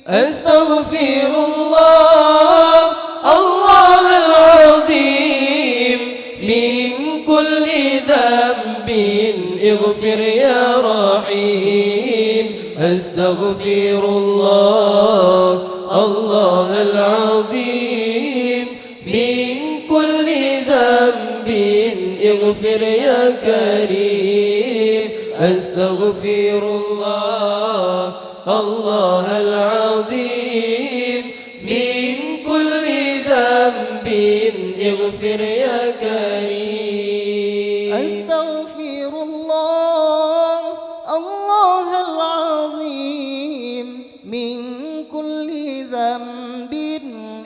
أستغفر الله الله العظيم من كل ذنب اغفر يا رحيم. أستغفر الله الله العظيم من كل ذنب اغفر يا كريم. أستغفر الله الله العظيم من كل ذنب اغفر يا كريم. أستغفر الله الله العظيم من كل ذنب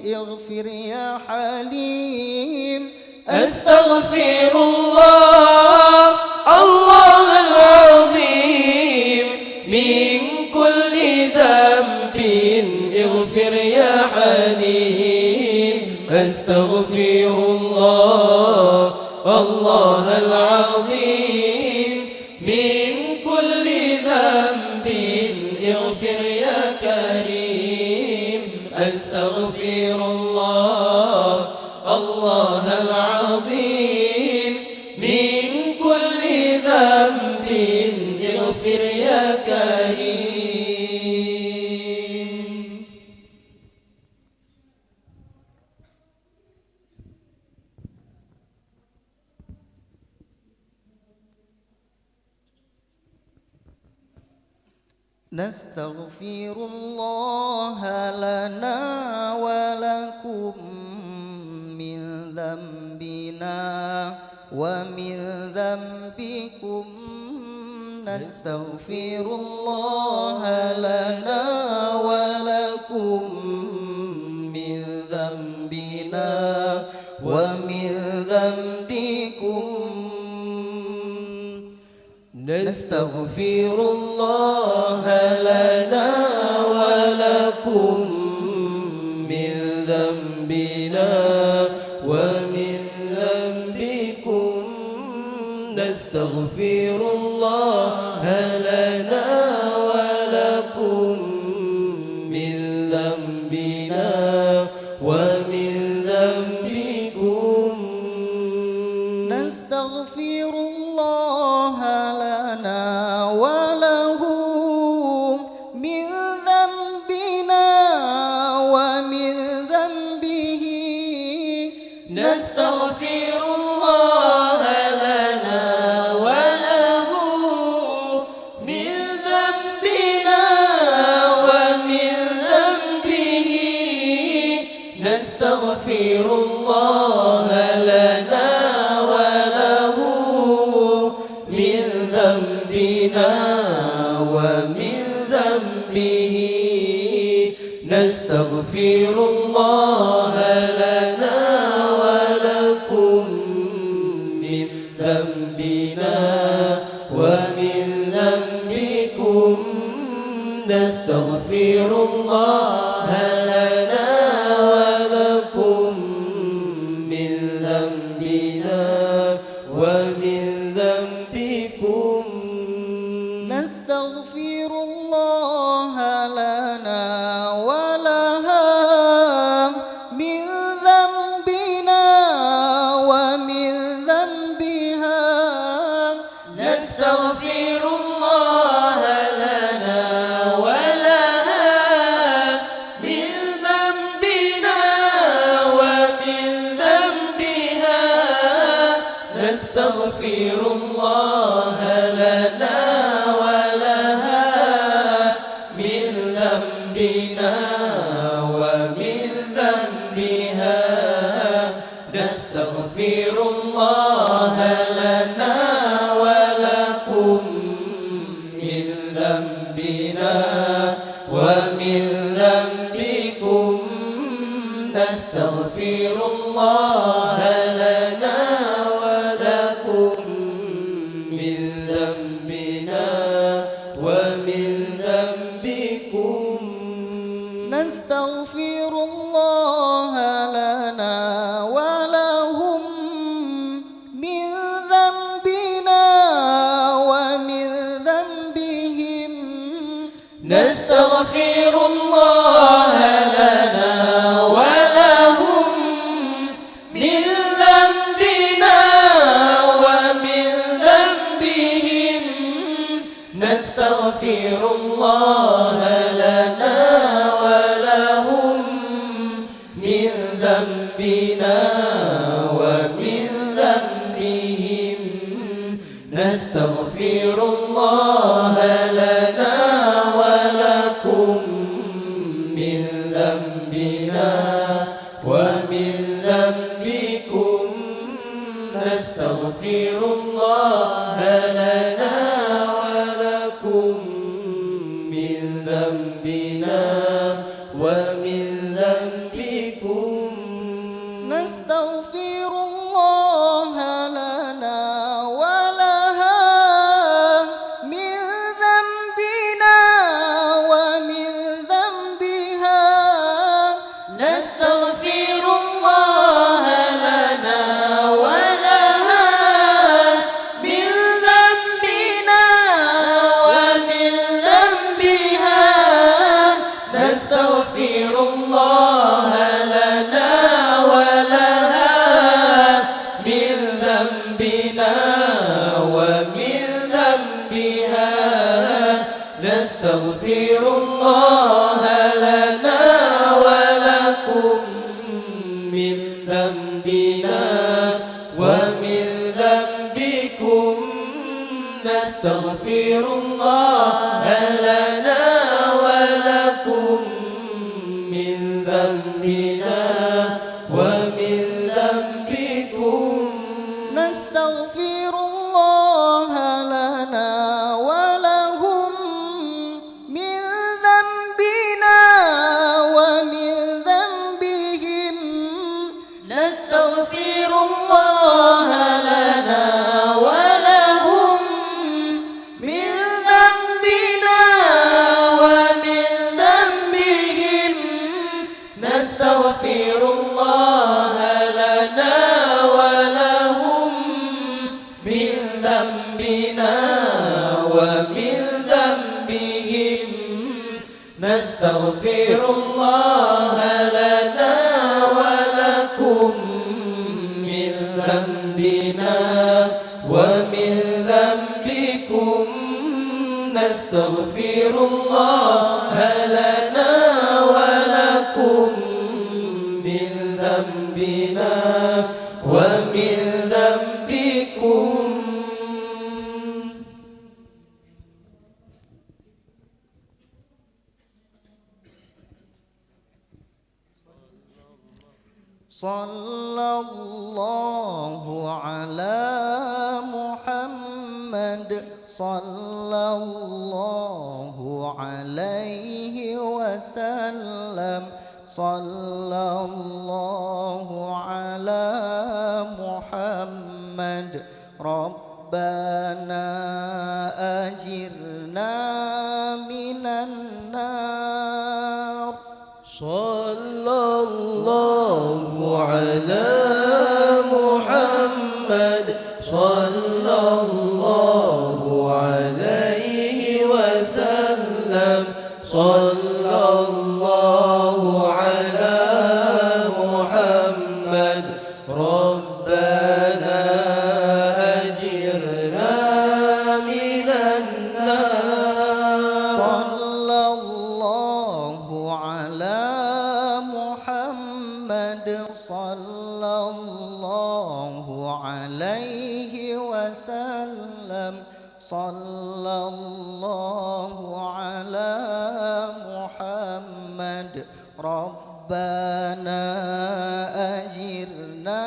اغفر يا حليم. أستغفر الله الله العظيم من كل ذنب اغفر يا حليم. أستغفر الله الله العظيم من كل ذنب اغفر يا كريم. أستغفر الله الله العظيم من كل ذنب اغفر يا كريم. نستغفر الله لنا ولكم من ذنبنا ومن ذنبكم. نستغفر الله لنا ولكم من ذنبنا ومن ذنبكم. نستغفر الله لنا ولكم من ذنبنا ومن ذنبكم. نستغفر الله لنا ولكم من ذنبنا ومن ذنبكم. نستغفر الله لنا وله من ذنبنا ومن ذنبه. نستغفر الله لنا وله من ذنبنا ومن ذنبه. نستغفر الله لنا وله من ذنبنا ومن ذنبه. نستغفر الله لنا ولكم من ذنبنا ومن ذنبكم. نستغفر الله لنا ولكم من ذنبنا ومن ذنبكم. نستغفر الله لنا ولها من ذنبنا ومن ذنبها. نستغفر الله لنا ولها من ذنبنا ومن ذنبها. نستغفر الله لنا ولها من ذنبنا ومن ذنبها. نستغفر الله لنا ولكم من ذنبنا ومن ذنبكم. نستغفر الله لنا ولكم من ذنبنا ومن ذنبكم. نستغفر الله لنا ولهم من ذنبنا ومن ذنبهم. نستغفر الله الله لنا ولهم من ذنبنا ومن ذنبهم نستغفر الله لنا ولكم من ذنبنا ومن ذنبكم نستغفر الله لنا ولكم من ذنبنا ومن ذنبكم نستغفر الله لنا ولها من ذنبنا ومن ذنبها نستغفر الله لنا ولها من ذنبنا ومن ذنبها نستغفر الله لنا ولها من ذنبنا ومن ذنبها نستغفر الله لنا ولكم من ذنبنا ومن ذنبكم نستغفر الله لنا ولكم من ذنبنا ومن ذنبكم نستغفر الله لنا ولهم من ذنبنا ومن ذنبهم نستغفر الله لنا ولهم من ذنبنا ومن ذنبهم نستغفر الله لنا ولهم من ذنبنا ومن ذنبهم نستغفر الله لنا ولكم من ذنبنا ومن ذنبكم نستغفر الله لنا ولكم من ذنبنا ومن ذنبكم صلى الله على محمد صلى الله عليه وسلم صلى الله على محمد ربنا أجرنا من النار صلى الله على محمد صلى الله عليه وسلم صلى الله على محمد ربنا أجرنا من النار صلى الله على محمد صلى الله عليه وسلم صلى الله على محمد ربنا أجرنا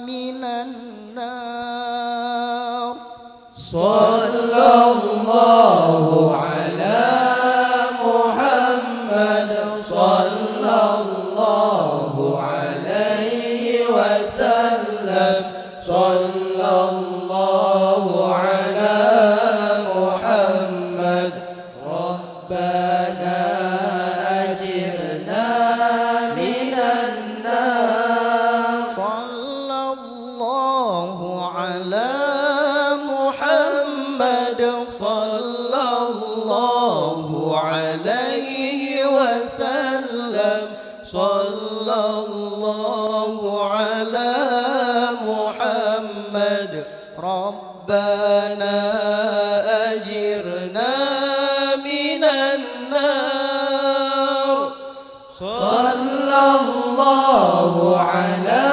من النار صلى الله على محمد صلى الله عليه وسلم صلى الله على محمد ربنا أجرنا من النار صلى الله على محمد صلى الله عليه وسلم صلى الله على محمد ربنا أجرنا من النار. صلى الله على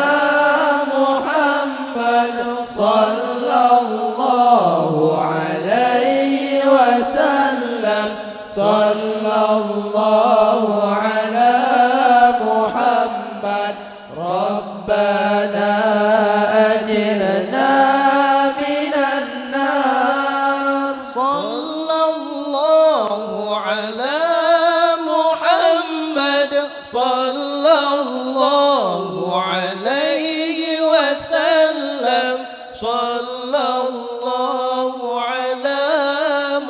محمد صلى الله عليه وسلم صلى الله على محمد ربنا أجرنا من النار. صلى الله على محمد صلى الله عليه وسلم صلى الله على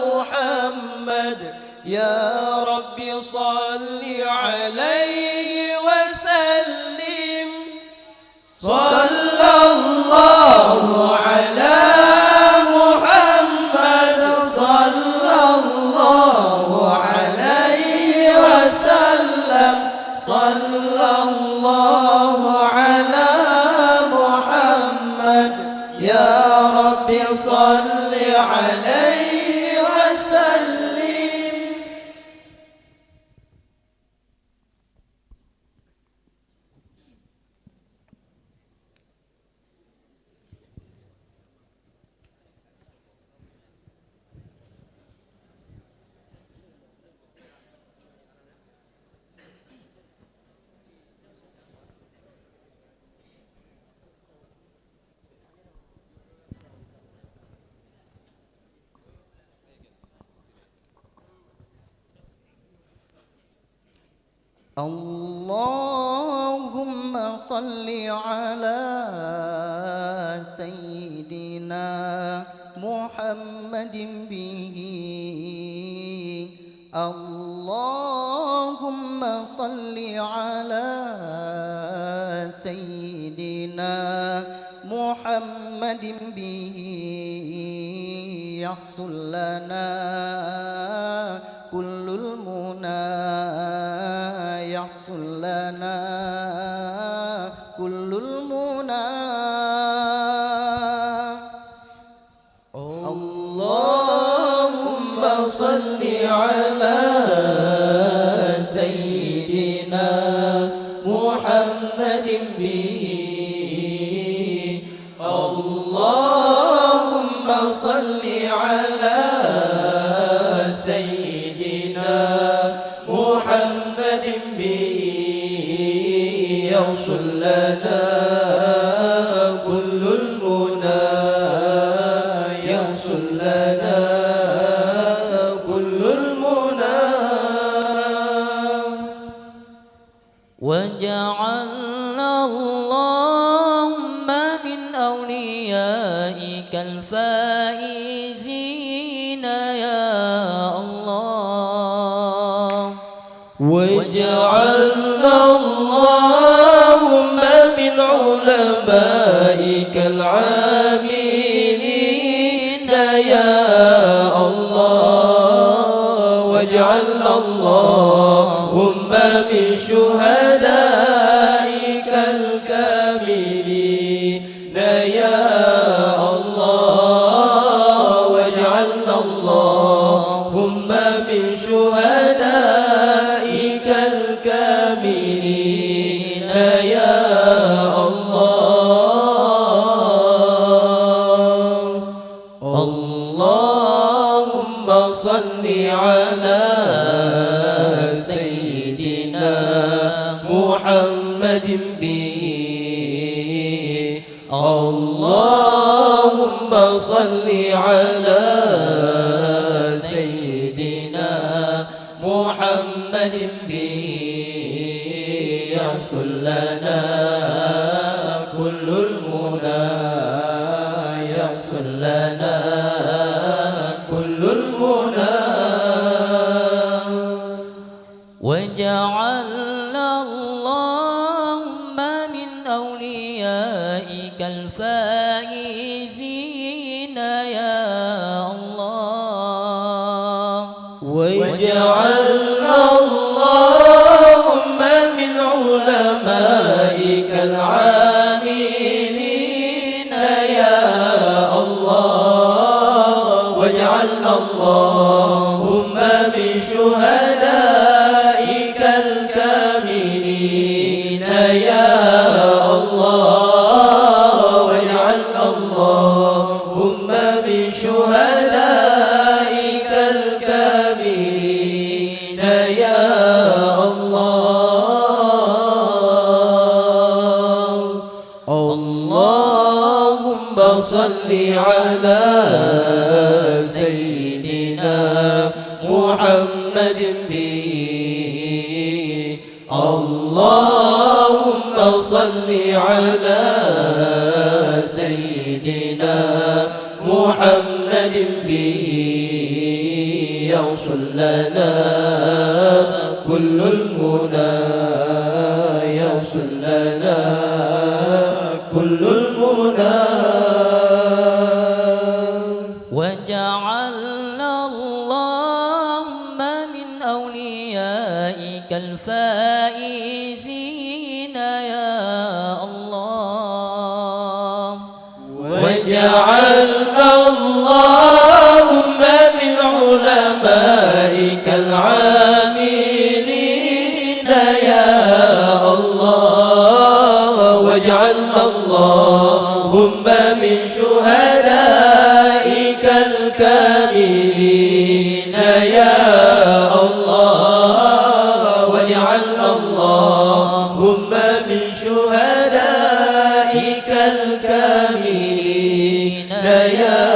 محمد يا رب صل عليه وسلم. صلى الله على محمد صلى الله عليه وسلم صلى الله على محمد يا رب صل عليه وسلم. اللهم صل على سيدنا محمد به. اللهم صل على سيدنا محمد به يحصل لنا كل المنى يحصل لنا كل المنى. اللهم صل على سيدنا محمد به. اللهم صل على سيدنا محمد به يوصل لنا كل المنى يوصل لنا كل المنى. وجعلنا اللهم من أوليائك الفائزين يا الله. وجعلنا اللهم من علمائك العاملين يا الله. واجعلنا اللهم من شهدائك الكاملين يا الله. واجعلنا اللهم من شهدائك الكاملين يا الله. اللهم صل على سيدنا محمد به. اللهم صل على سيدنا محمد به يحصل لنا كل المنى يحصل لنا كل المنى. وجعلنا اللهم من أوليائك الفائزين يا الله. وجعلنا اللهم من علمائك العاملين يا الله. واجعلنا اللهم من شهدائك الكاملين يا الله واجعل اللهم من شهدائك الكاملين يا الله اللهم صل على سيدنا محمد به اللهم صل على سيدنا محمد به يوصل لنا كل المنى يوصل لنا كل المنى وجعلنا اللهم من أوليائك الفائزين يا الله وجعلنا اللهم من علمائك العاملين يا الله واجعلنا اللهم من شهدائك الكاملين يا الله واجعلنا اللهم من شهدائك الكاملين يا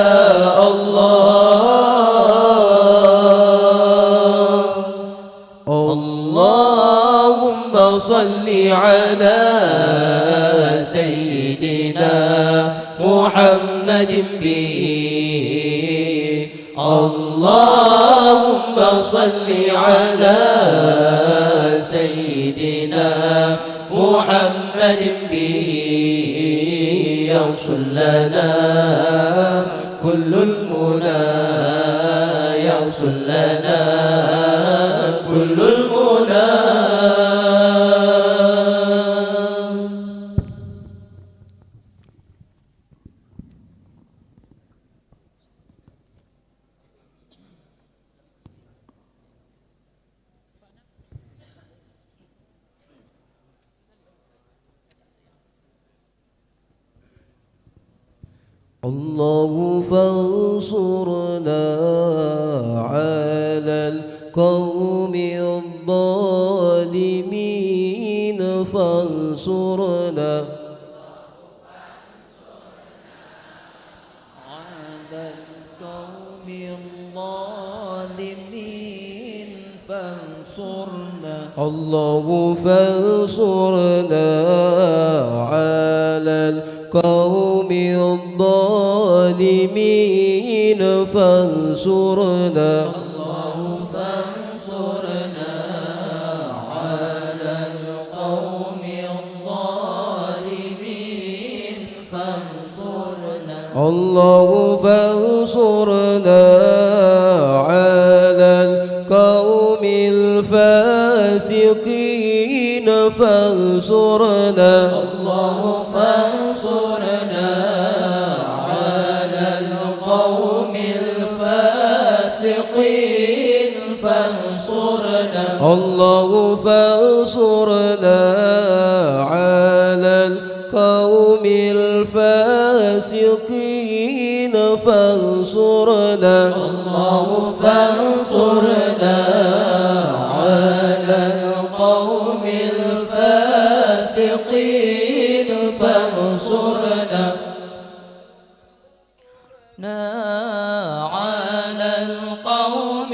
الله اللهم صل على سيدنا محمد به اللهم صل على سيدنا محمد به يوصل لنا كل المنى يوصل لنا كل المنى الله فانصرنا على القوم الظالمين فانصرنا على القوم الظالمين فانصرنا الله فانصرنا على القوم الظالمين فانصرنا الله فانصرنا على القوم الظالمين فانصرنا الله فانصرنا على القوم الفاسقين فانصرنا الله فانصرنا على القوم الفاسقين فانصرنا الله فانصرنا على القوم الفاسقين فانصرنا الله فانصرنا على القوم الفاسقين فانصرنا على القوم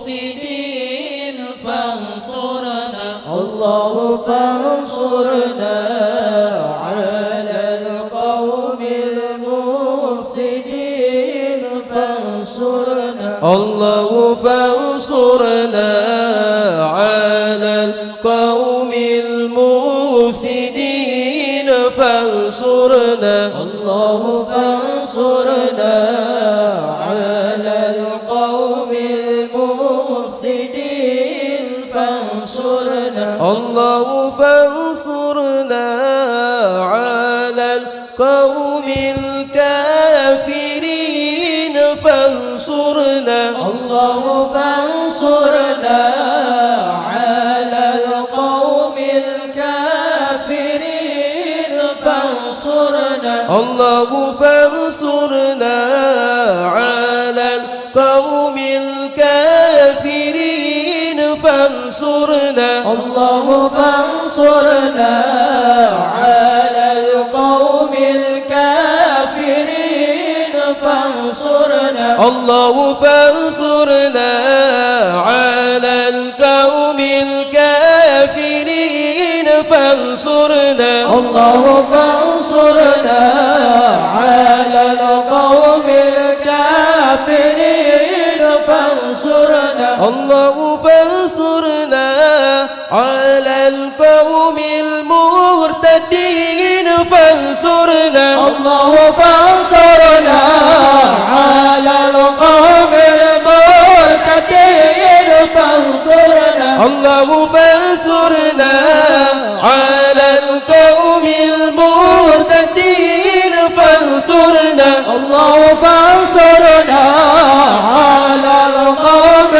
المفسدين فانصرنا الله فانصرنا على القوم المفسدين فانصرنا الله فانصرنا على القوم المفسدين فانصرنا الله فانصرنا على القوم المفسدين فانصرنا الله فانصرنا على القوم الكافرين فانصرنا الله فانصرنا الله فانصرنا على القوم الكافرين فانصرنا الله فانصرنا على القوم الكافرين فانصرنا الله فانصرنا على القوم الكافرين فانصرنا الله فانصرنا على القوم الكافرين فانصرنا الله فانصرنا على القوم المرتدين فانصرنا الله فانصرنا على القوم المرتدين فانصرنا الله فانصرنا على القوم المرتدين فانصرنا الله فانصرنا على القوم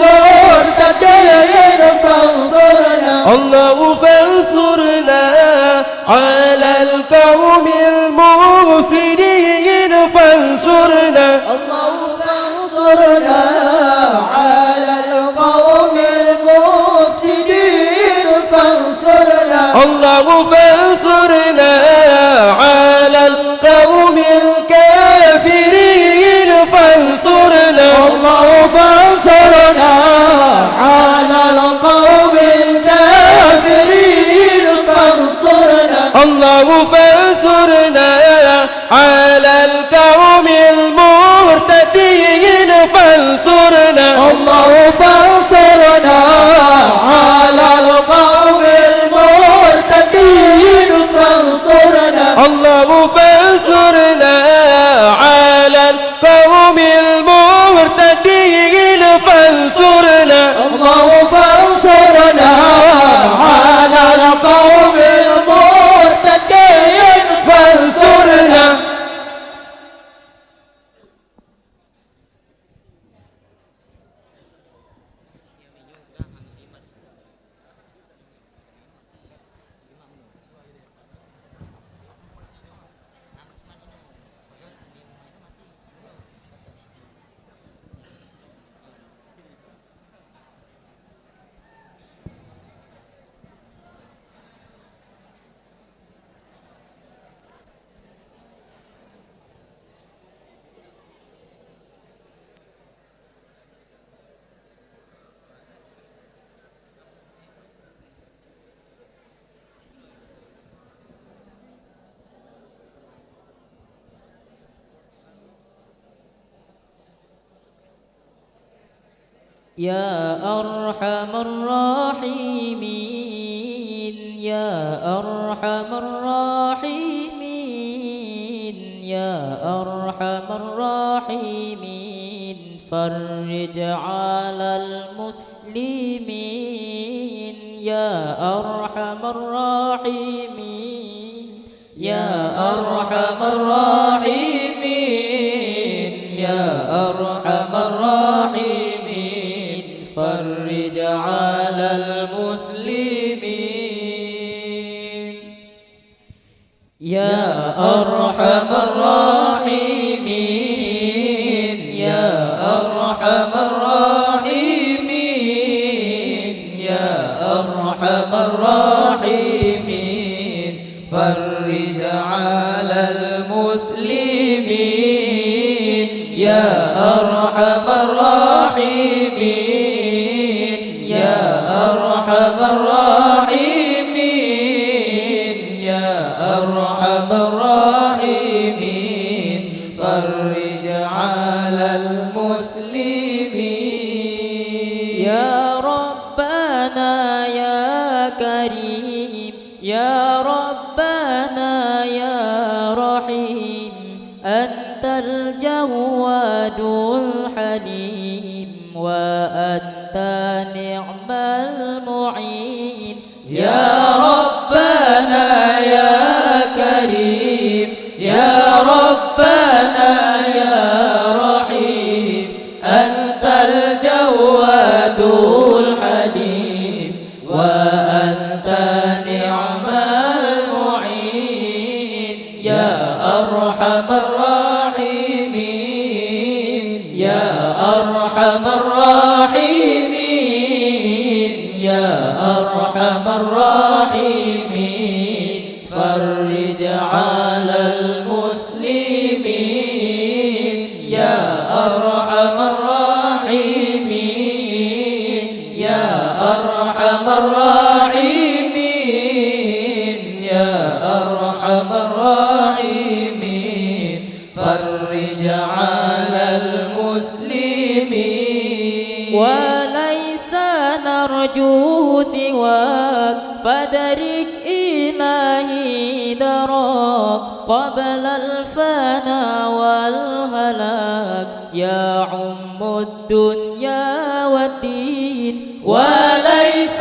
المرتدين فانصرنا الله فانصرنا على القوم المفسدين فانصرنا الله فانصرنا على القوم المفسدين فانصرنا الله فانصرنا على القوم الكافرين فانصرنا الله فانصرنا على القوم الكافرين فانصرنا الله فانصرنا على القوم المرتدين فانصرنا الله فانصرنا على القوم المرتدين فانصرنا الله فانصرنا على القوم المرتدين فانصرنا الله فانصرنا على القوم المرتدين فانصرنا يا أرحم الراحمين يا أرحم الراحمين يا أرحم الراحمين فرج على المسلمين يا أرحم الراحمين يا أرحم الراحمين يا أرحم الراحمين فرج على المسلمين يا أرحم الراحمين يا أرحم الراحمين يا أرحم الراحمين فرج على المسلمين يا أرحم الراحمين يا أرحم الراحمين يا أرحم الراحمين فرج على المسلمين يا ربنا يا كريم يا ربنا يا رحيم أنت الجواد الحليم وأنت نعم المعين يا ربنا يا كريم يا ربنا يا رحيم أنت الجواد الحليم وأنت نعم المعين يا الراحمين فرج على المسلمين يا أرحم الراحمين يا أرحم الراحمين يا أرحم الراحمين فرج على المسلمين وليس نرجو سواك فدرك إلهي دراك قبل الفنا والهلاك يا عم الدنيا والدين وليس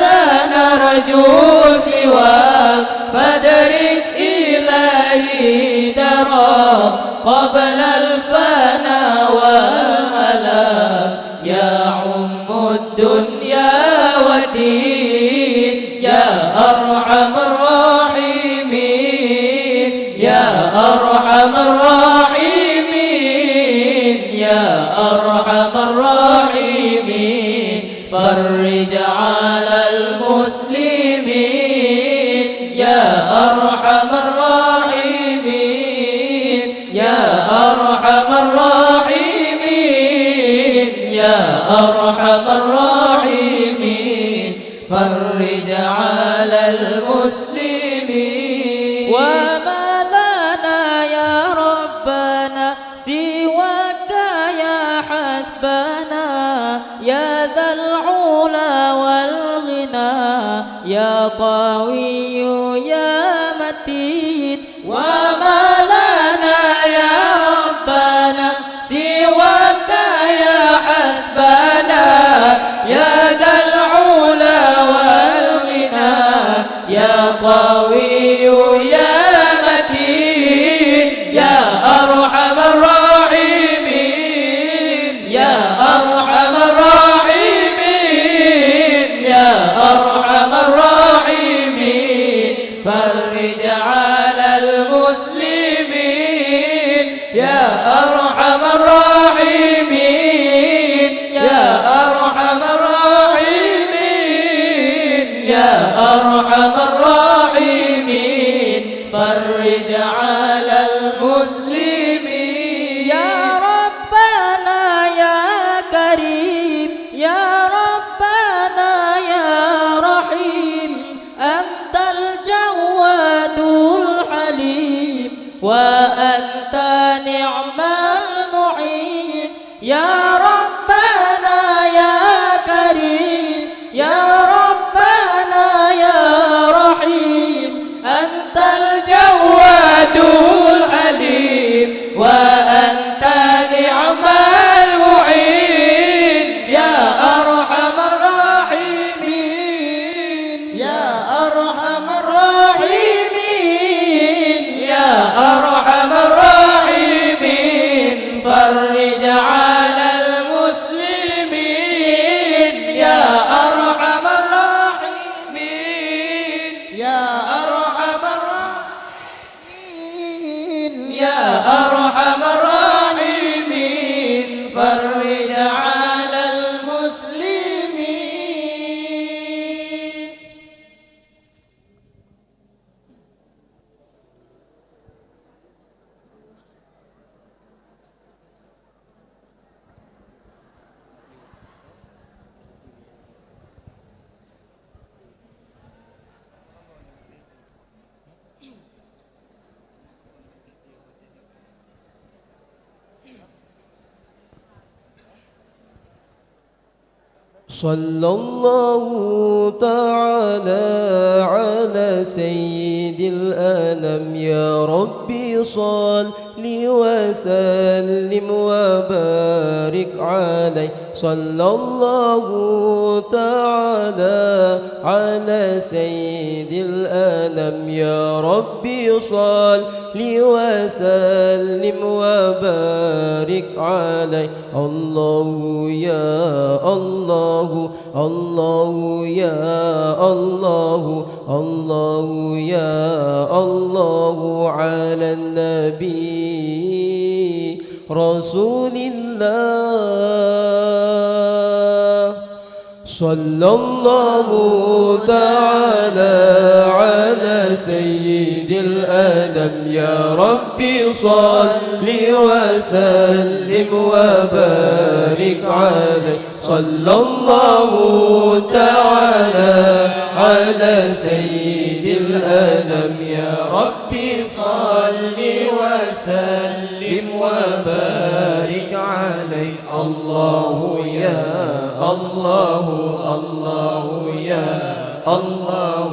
نرجو سواك فدرك إلهي دراك قبل الفنا والهلاك يا عم الدنيا والدين يا أرحم الراحمين يا أرحم الراحمين يا أرحم الراحمين فرج على المسلمين يا أرحم الراحمين يا أرحم الراحمين يا أرحم الراحمين فرج على المسلمين وما لنا يا ربنا سواك يا حسبنا يا ذا العلا والغنى يا قوي يا متين وما لنا يا ربنا سواك يا حسبنا يا ذا العلا والغنى يا قوي يا متين يا أرحم الراحمين يا أرحم الراحمين يا أرحم الراحمين فرج على المسلمين يا أرحم الراحمين يا أرحم الراحمين يا أرحم الراحمين فرج على المسلمين يا ربنا يا كريم يا ربنا يا رحيم أنت الجواد الحليم وأنت نعم المعين يا ربنا يا كريم يا ربنا يا رحيم أنت الجواد الحليم وأنت نعم المعين يا أرحم الراحمين يا أرحم الراحمين يا أرحم الراحمين فرج على المسلمين يا أرحم الراحمين يا أرحم الراحمين يا أرحم الراحمين فرج على المسلمين. صلى الله تعالى على سيد الأنام يا ربي صل وسلم وبارك عليه صلى الله تعالى على سيد الأنام يا ربي صل وسلم وبارك عليه الله يا الله الله يا الله الله يا الله على النبي رسول الله صلى الله تعالى على سيد الأنام يا ربي صل وسلم وبارك عليه صلى الله تعالى على سيد الأنام يا ربي صل وسلم وبارك عليه الله يا الله الله يا الله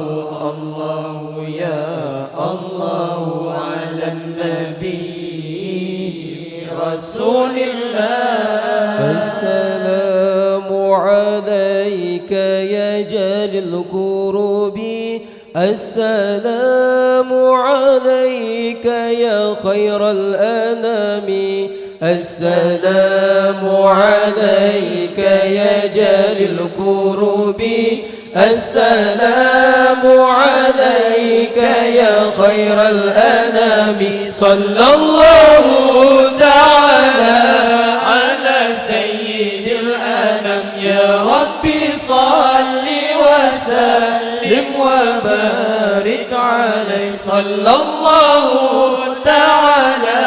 الله يا الله على النبي رسول الله السلام عليك يا جليل الكروب السلام عليك يا خير الأنام السلام عليك يا جليل الكروب السلام عليك يا خير الأنام صلى الله تعالى على سيد الأنام يا ربي صل وسلم وبارك عليه صلى الله تعالى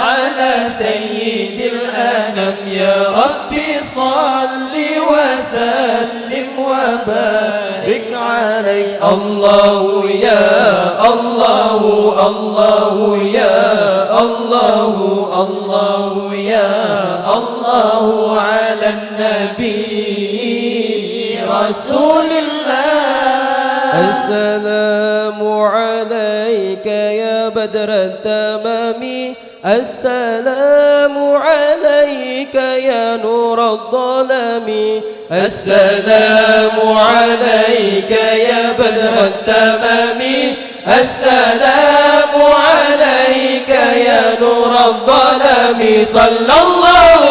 على سيد الأنام يا ربي صل وسلم وبارك عليه الله يا الله الله يا الله الله يا الله على النبي رسول الله السلام عليك يا بدر التمام السلام عليك يا نور الظلام السلام عليك يا بدر التمام السلام عليك يا نور الظلام صلى الله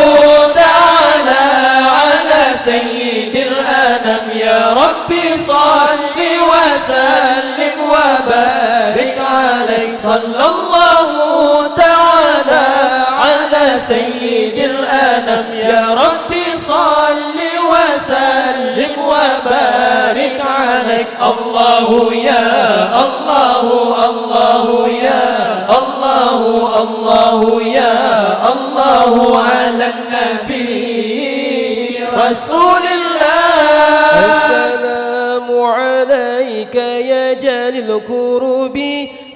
تعالى على سيد الأنام يا ربي صل وسلم وبارك عليه صلى الله تعالى على سيد الأنام يا ربي صل وسلم وبارك عليك الله يا الله الله يا الله الله يا الله على النبي رسول الله السلام عليك يا جليل الكروب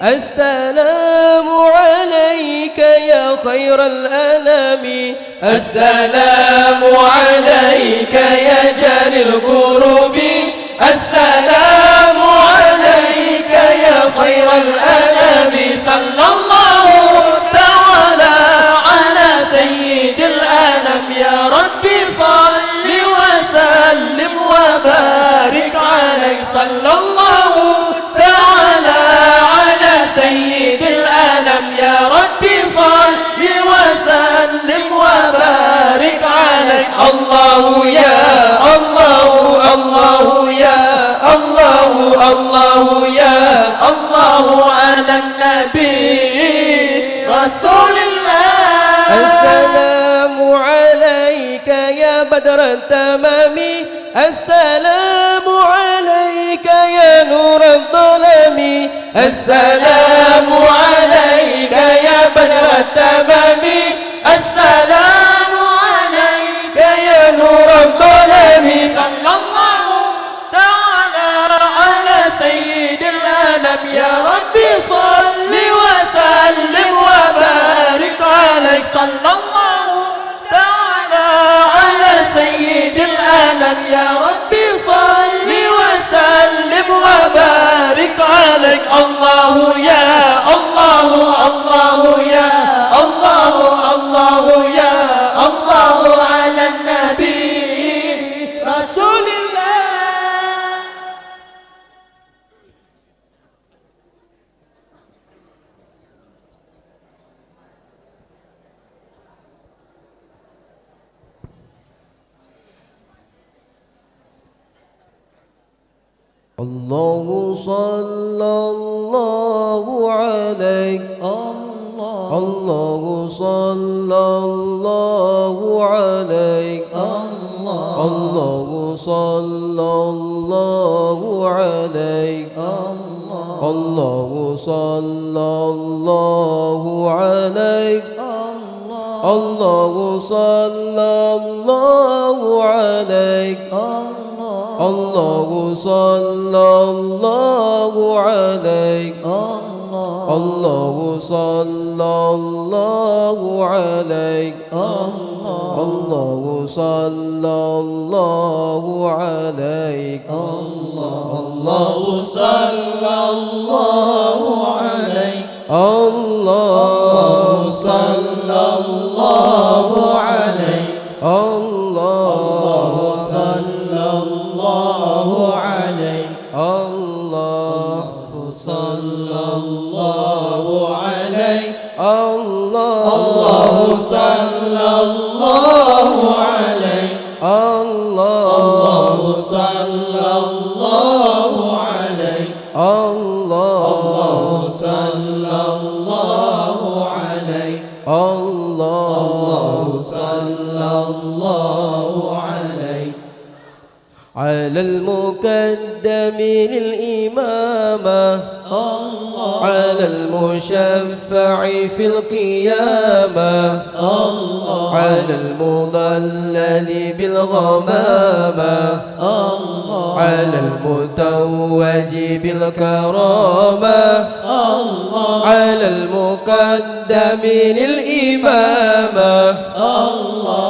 السلام عليك يا خير الأنام السلام عليك يا جليل الكروب السلام عليك يا خير الأنام صلى الله تعالى على سيد الأنام يا ربي صل وسلم وبارك عليه صلى الله تعالى على سيد الأنام يا ربي صل وسلم وبارك عليه الله يا الله الله يا الله الله يا الله على النبي رسول الله السلام عليك يا بدر التمام السلام عليك يا نور الظلام السلام عليك يا بدر التمام السلام عليك يا نور الظلام صلى الله تعالى على سيد الأنام يا ربي صل وسلم وبارك عليك صلى الله تعالى على سيد الأنام يا ربي صل وسلم وبارك عليك الله يا الله الله يا الله الله يا الله على النبي رسول الله الله صلى الله عليك الله صلى الله عليك الله صلى الله عليك الله صلى الله عليك الله صلى الله عليك الله صلى الله عليك الله صلى الله عليك الله صلى الله عليك الله صلى الله عليك الله صلى الله عليك الله صلى الله عليك الله صلى الله عليك الله صلى الله عليك الله صلى الله عليك الله صلى الله عليك الله صلى الله عليك على المقدم للإمامة على المشفع في القيامة على المضلل بالغمامة على المتوج بالكرامة على المقدم للإمامة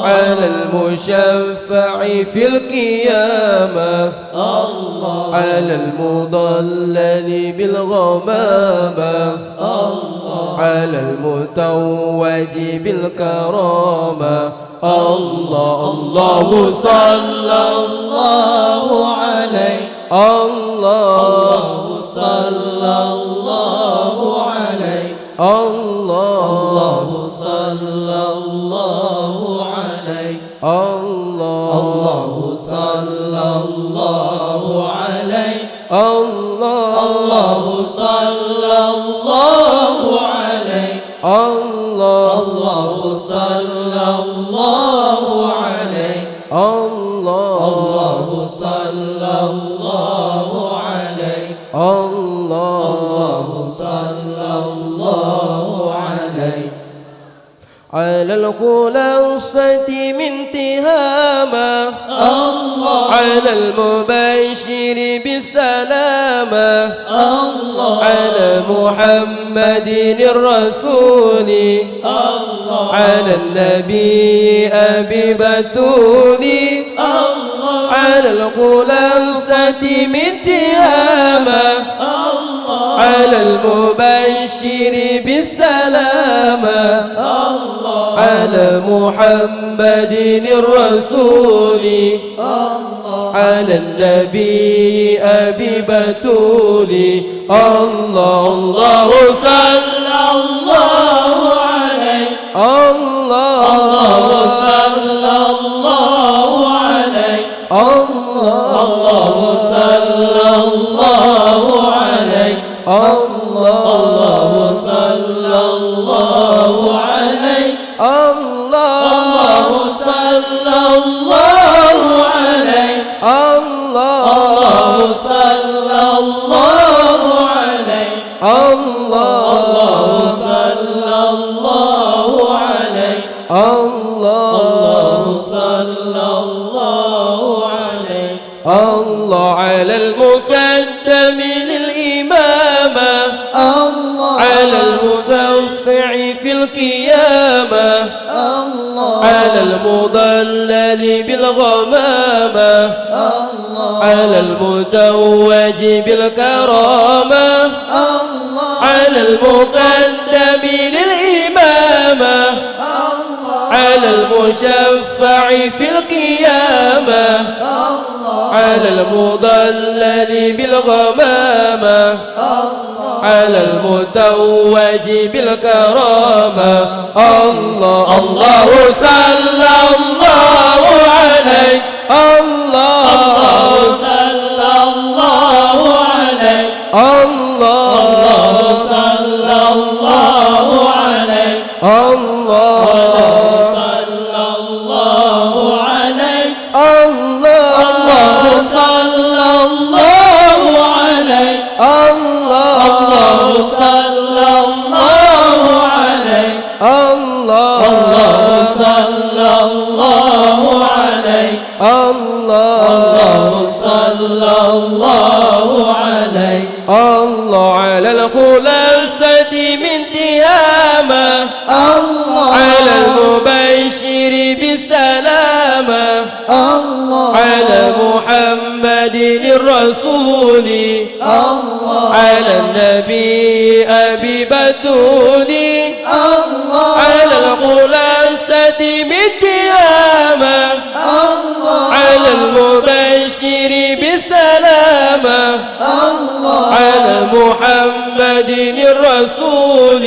على المشفع في القيامة على المضلل بالغمامة على المتوج بالكرامة الله الله صلى الله عليك الله صلى الله عليك الله صلى الله عليك الله صلى الله عليك الله صلى الله عليك الله صلى الله عليك الله صلى الله عليك الله صلى الله عليك على الخلاصة من تهامة على المبشر بالسلامة على محمد الرسول على النبي أبي بتول على الخلاصة من تهامة على المبشر بالسلامة على محمد الرسول على النبي أبي بتول الله الله صلى الله عليك الله صلى الله عليك الله صلى الله عليك الله صلى الله عليك الله صلى الله عليك الله صلى الله عليك الله صلى الله عليك الله صلى الله عليك الله على المقدم للإمامة على المتوفع في القيامة على المضلل بالغمامة على المتوج بالكرامة على المقدم للإمامة على المشفع في القيامة على المضلل بالغمامة على المتوج بالكرامة الله الله صلى الله عليه الله صلى الله عليك الله صلى الله عليك الله صلى الله عليك الله الله عليك الله على الخلاصة من تهامة الله على المبشر بالسلامة الله على محمد الرسول الله على النبي أبي بتول الله على الخلاصة من تهامة الله على المبشر بالسلامة الله على محمد الرسول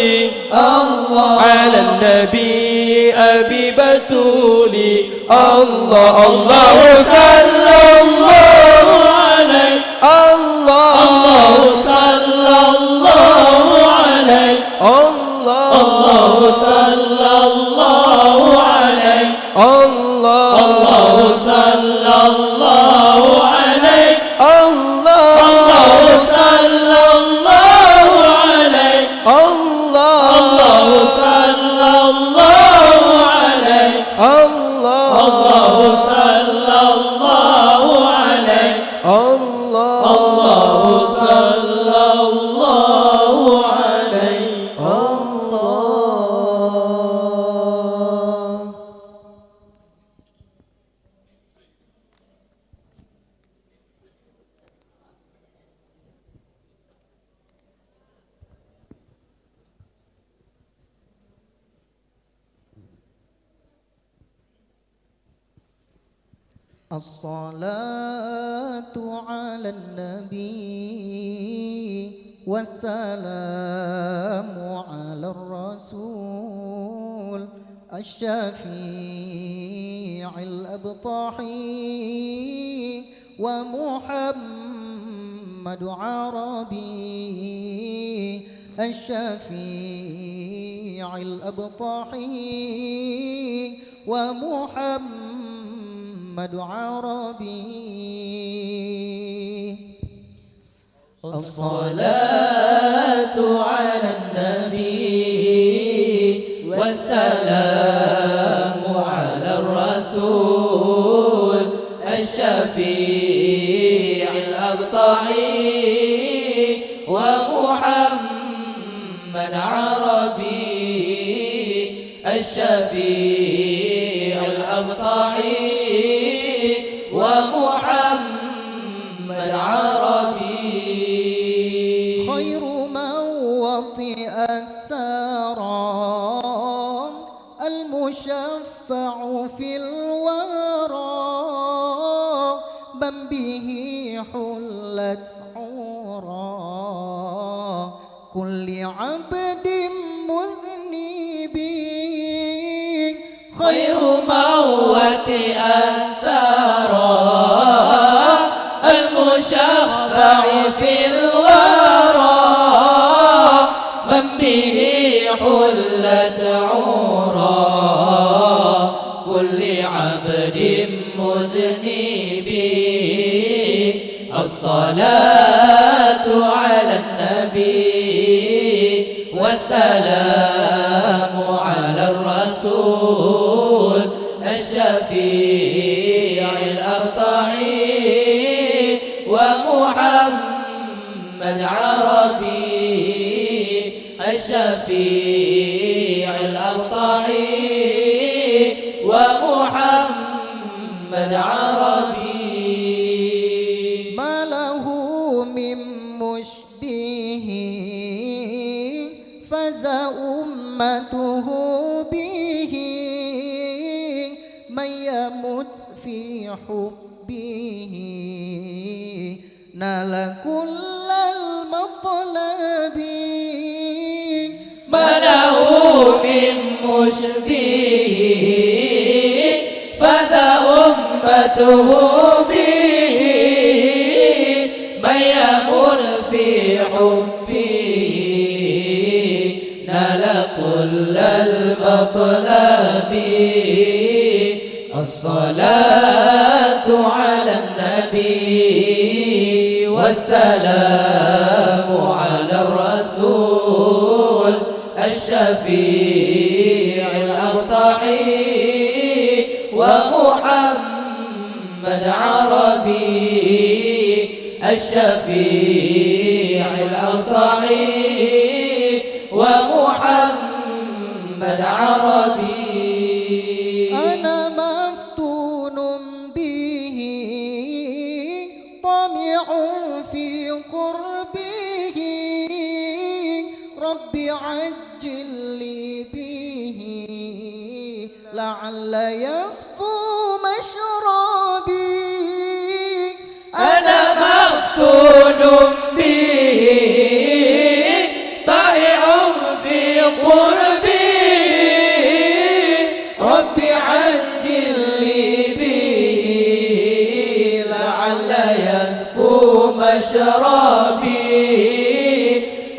الله على النبي أبي بتول الله الله صلى الله عليك الله صلى الله عليك الله صلى الله عليك الله صلى الله عليك الله صلى الله عليك الله صلى الله عليك الله صلى الله عليك الله صلى الله عليك الله الصلاة على النبي والسلام على الرسول الشفيع الأبطحي ومحمد عربي الشفيع الأبطحي ومحمد عربي الصلاة على النبي والسلام على الرسول الشفيع الأبطحي ومحمد عربي الشفيع الأبطحي ومحمد عربي خير من وطئ الثرى المشفع في الورى من به حلت عورى كل عبد مذنب خير موت الثرى المشفع في الورى من به حلت عورى كل عبد مذنب الصلاة على النبي والسلام على الرسول الشفيع الأبطحي ومحمد عربي الشفيع الأبطحي ومحمد عربي ما له من مشبه فاز أمته به من يمت في حبه نال كل المطلب ما له من مشبه فاز أمته به من يمر في حبه نال كل المطلب الصلاة على النبي والسلام على الرسول الشفيع الأبطحي ومحمد عربي الشفيع الأرطعي ومحمد عربي. أنا مفتون به طامع في قربه، رب عجل لي به لعل يصفو مشربي. أنا مفتون به طائع في قربه، رب عجل لي به لعل يصفو مشربي.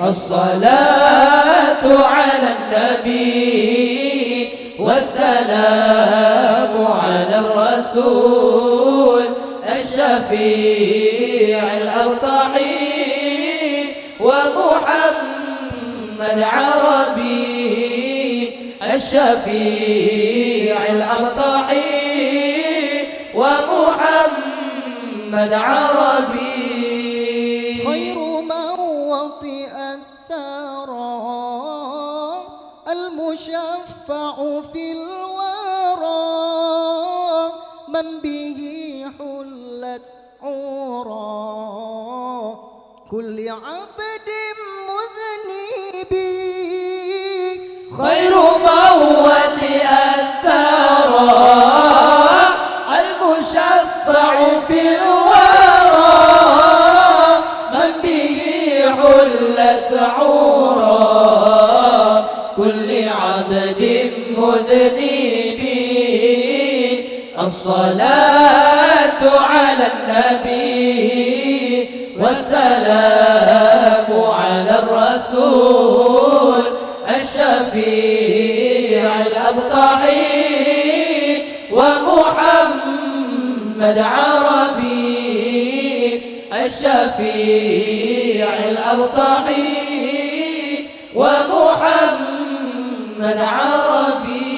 الصلاة على النبي والسلام على الرسول الشفيع الأرطعي ومحمد عربي. الشفيع الأرطعي ومحمد عربي. خير من وطئ الثرى المشفع في الورى، من به حلت عورى كل عبد مذنب. خير موت الثرى المشفع في الورى، من به حلت عورى كل عبد مذنب. الصلاة على النبي والسلام على الرسول الشفيع الأبطحي ومحمد عربي. الشفيع الأبطحي ومحمد عربي.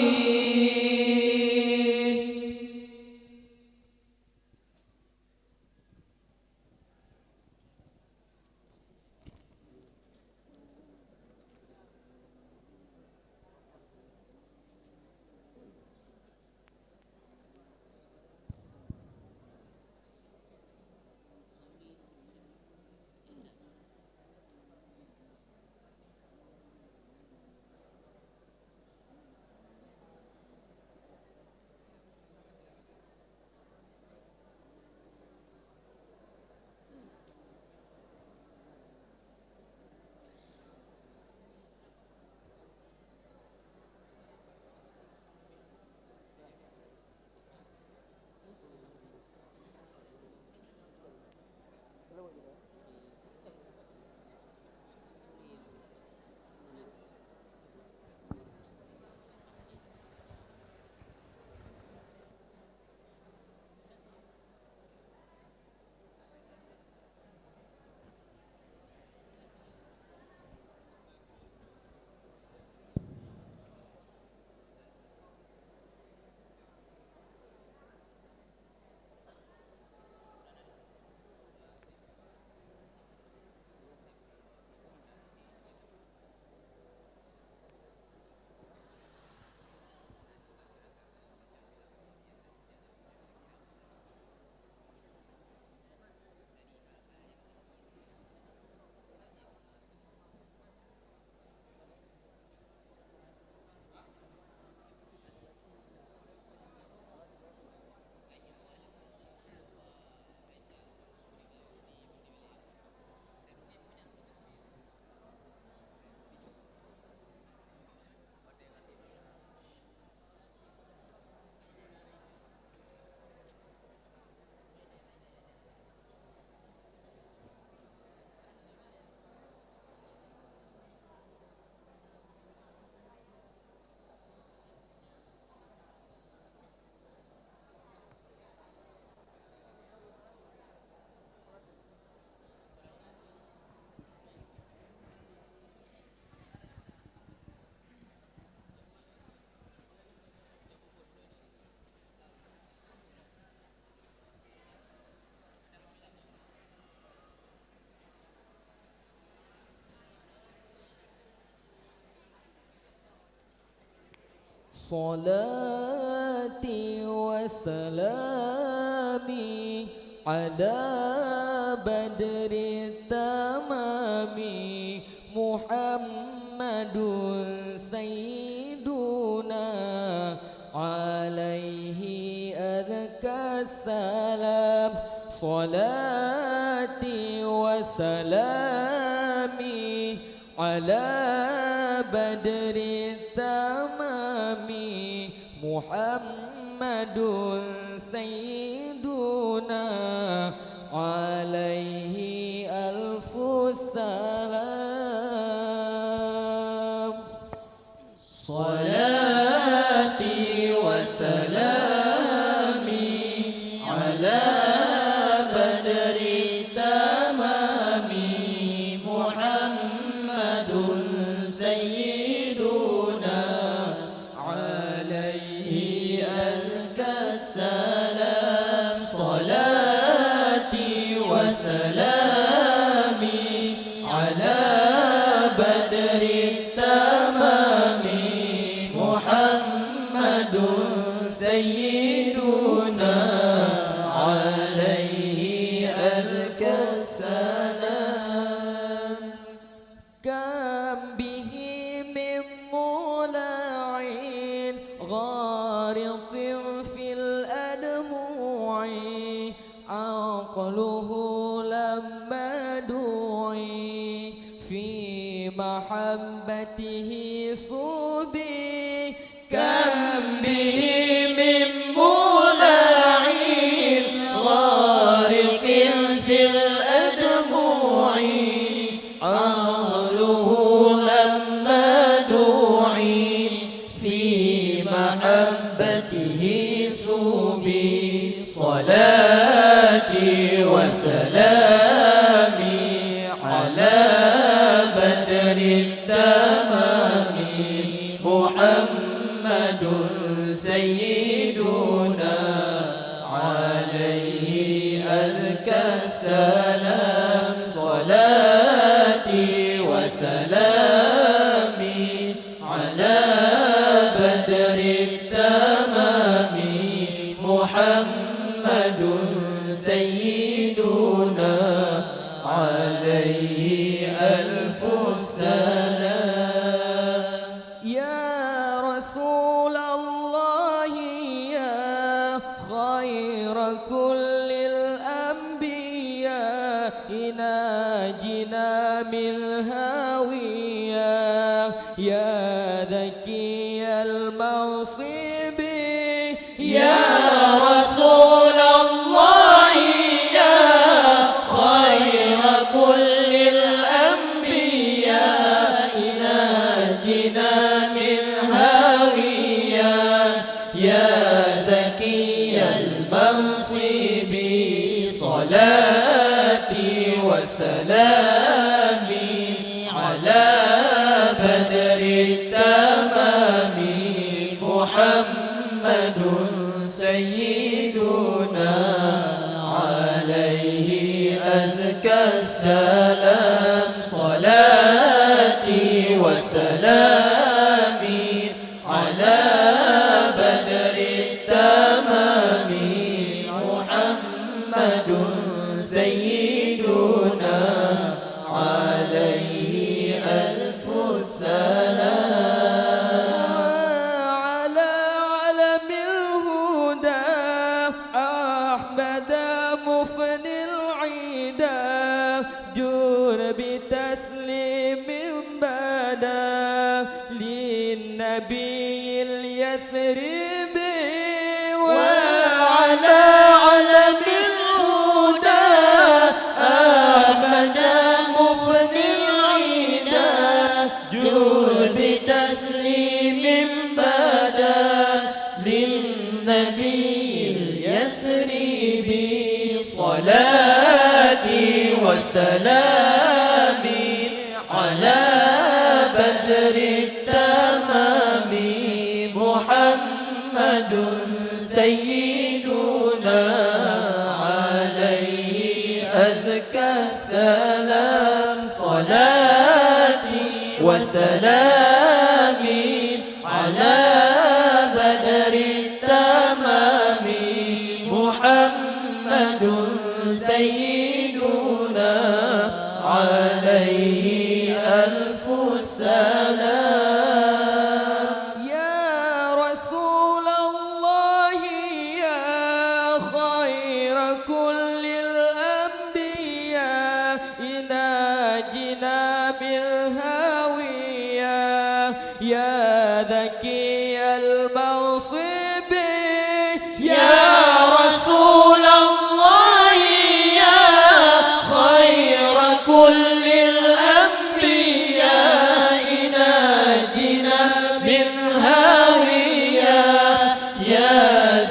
صلاتي وسلامي على بدر التمام محمد سيدنا عليه أزكى السلام صلاتي وسلامي على بدر التمام محمد سيدنا عليه ألف السلام صلاتي وسلامي على بدر التمام محمد سيدنا عليه أزكى السلام صلاتي وسلامي على بدر التمام محمد سيدنا عليه أزكى السلام كم به من مولع غارق في الأدموع عقله لما دعي في محبته صبي كم به من مولع غارق في الأدموع عقله لما دعي في محبته صبي صلاتي وسلامي على بدر التمام محمد سيدنا عليه أزكى السلام صلاتي وسلامي على بدر التمام محمد سيدنا عليه ألف السلام يا رسول الله يا خير كل الأنبياء ناجنا من الهاوية يا ذكي المنصب يا رسول الله يا خير كل الأنبياء ناجنا من هاوية يا زكي المنصب صلاتي وسلامي على بدر التمام محمد سيدنا عليه أزكى السلام صلاتي وسلامي على بدر التمام محمد سيدنا عليه ألف السلام على علم الهدى أحمد مفني العيدا جور بتسليم بدا للنبي اليثربي وعلى علم الهدى أحمد مفني العيدا جود بتسليم بدا للنبي اليثربي صلاتي وسلامي على بدر التمام محمد سيدنا عليه أزكى السلام صلاتي وسلامي على عليه ألف سلام. يا رسول الله يا خير كل الأنبياء ناجنا بالهاوية يا ذكي المنصب يا رسول الله يا خير كل الأنبياء ناجنا من هاوية يا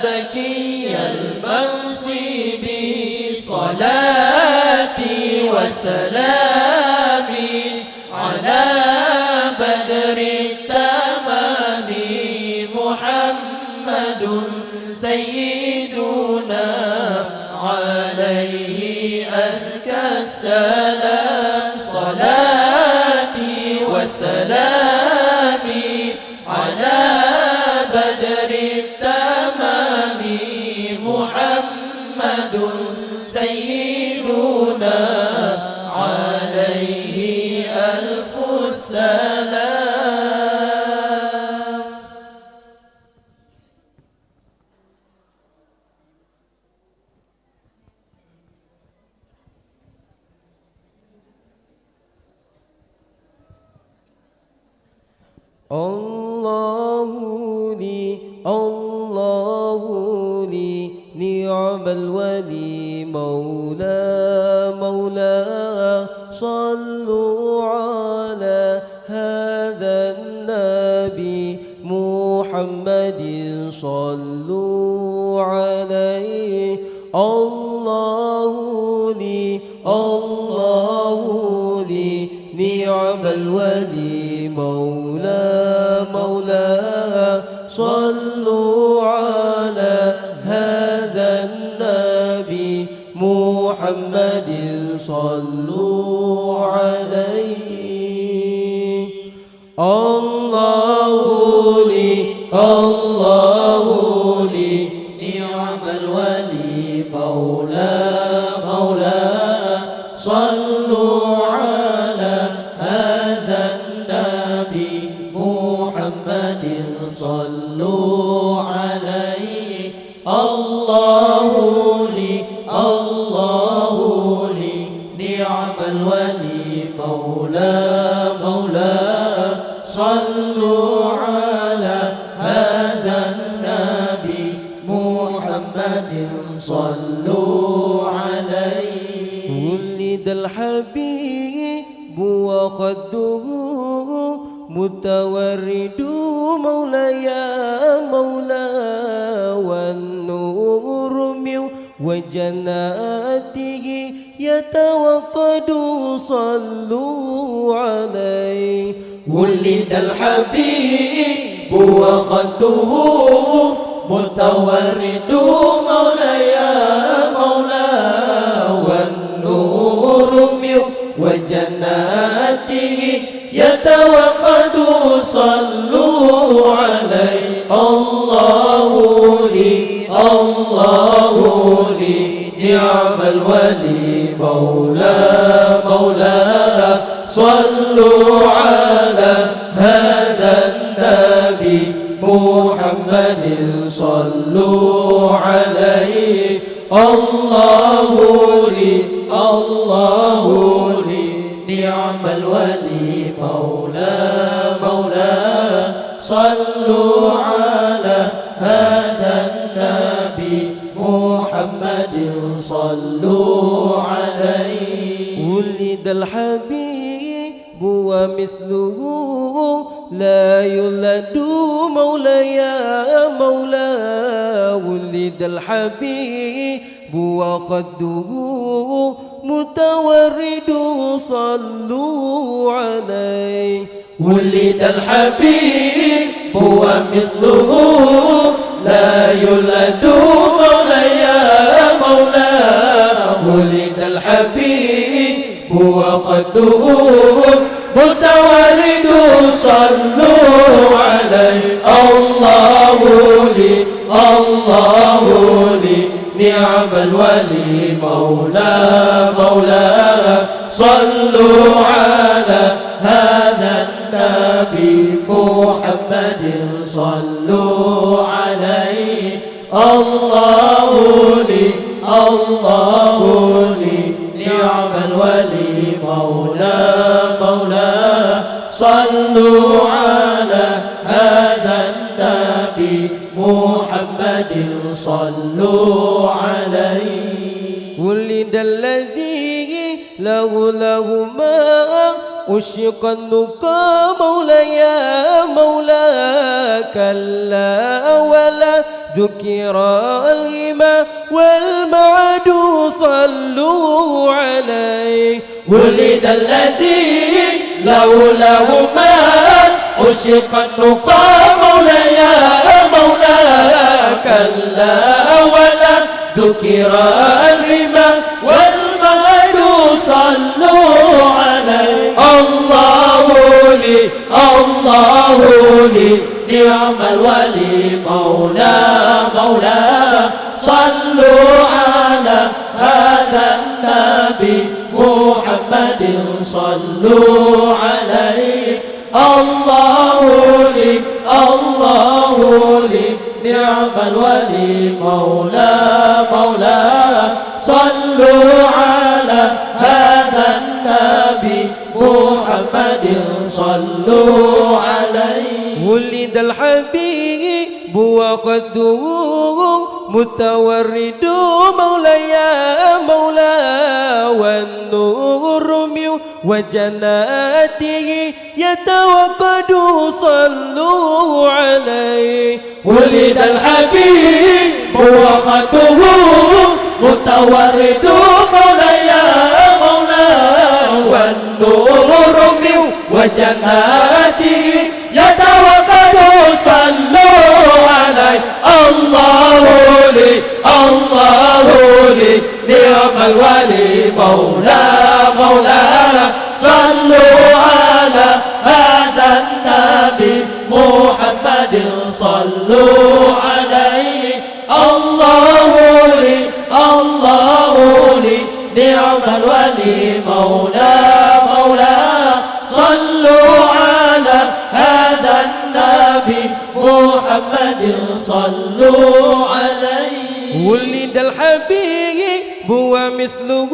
زكي المنصب صلاتي وسلامي على بدر التمام محمد سيدنا عليه أزكى السلام. صلاتي وسلامي على بدر التمام محمد سيدنا عليه ألف سلام. الله لي نعم الولي مولى صلوا على هذا النبي محمد صلوا عليه. الله لي نعم الولي مولى صلوا على هذا النبي محمد صلوا عليه. الله لي نعم الولي مولى صلوا على هذا النبي محمد صلوا عليه. الله لي نعم الولي مولى صلوا على هذا النبي محمد صلوا عليه. ولد الحبيب وخده متورد مولا والنور من وجناته يتوقد صلوا عليه. ولد الحبيب وخده متورد مولا والنور من وجناته يتوقد صلوا عليه. الله لي نعم الولي مولى صلوا على هذا النبي محمد صلوا عليه. الله لي نعم الولي مولى صلوا على هذا النبي محمد صلوا عليه. ولد الحبيب ومثله لا يولد مولا ولد الحبيب وخده متورد صلوا عليه. ولد الحبيب ومثله لا يولد مولا ولد الحبيب وخده متورد صلوا عليه. الله لي نعم الولي مولى صلوا على هذا النبي محمد صلوا عليه الله لي نعم الولي مولى صلوا على هذا النبي محمد صلوا عليه ولد الذي له ما أشق النقى مولاك لا ولا ذكر الغمى والمعد صلوا عليه ولد الذي لولا ما أشق النقى مولاك لا ولا ذكر الغمى والمعد صلوا عليه الله لي نعم الولي مولى صلوا على هذا النبي محمد صلوا عليه الله لي نعم الولي مولى صلوا على هذا النبي محمد صلوا عليه ولد الحبيب وقدره متورد مولا والنور وجناته يتوقد صلوا عليه ولد الحبيب وقدره متورد مولا والنور وجناته يتوقد صلوا عليه الله لي نعم الولي مولى صلوا على هذا النبي محمد صلوا عليه الله لي نعم الولي مولى صلوا على هذا النبي محمد صلوا عليه ولد الحبيب ومثله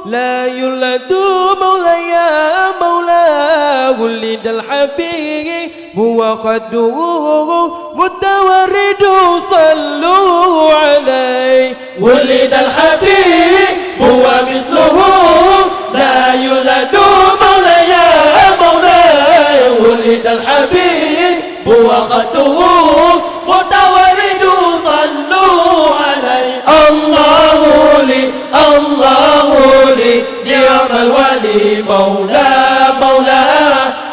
لا يولد مولا ولد الحبيب وقدره متورد صلوا عليه ولد الحبيب ومثله لا يولد مولا ولد الحبيب وقدره متورد صلوا عليه الله لي نعم الولي مولى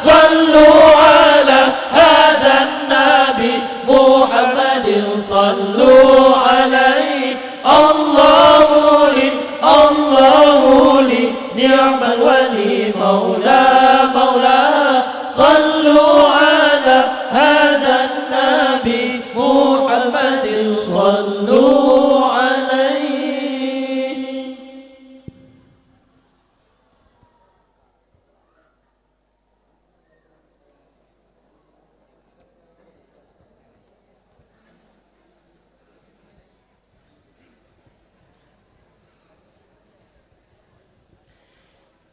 صلوا على هذا النبي محمد صلوا عليه الله لي نعم الولي مولى صلوا على هذا النبي محمد صلوا عليه.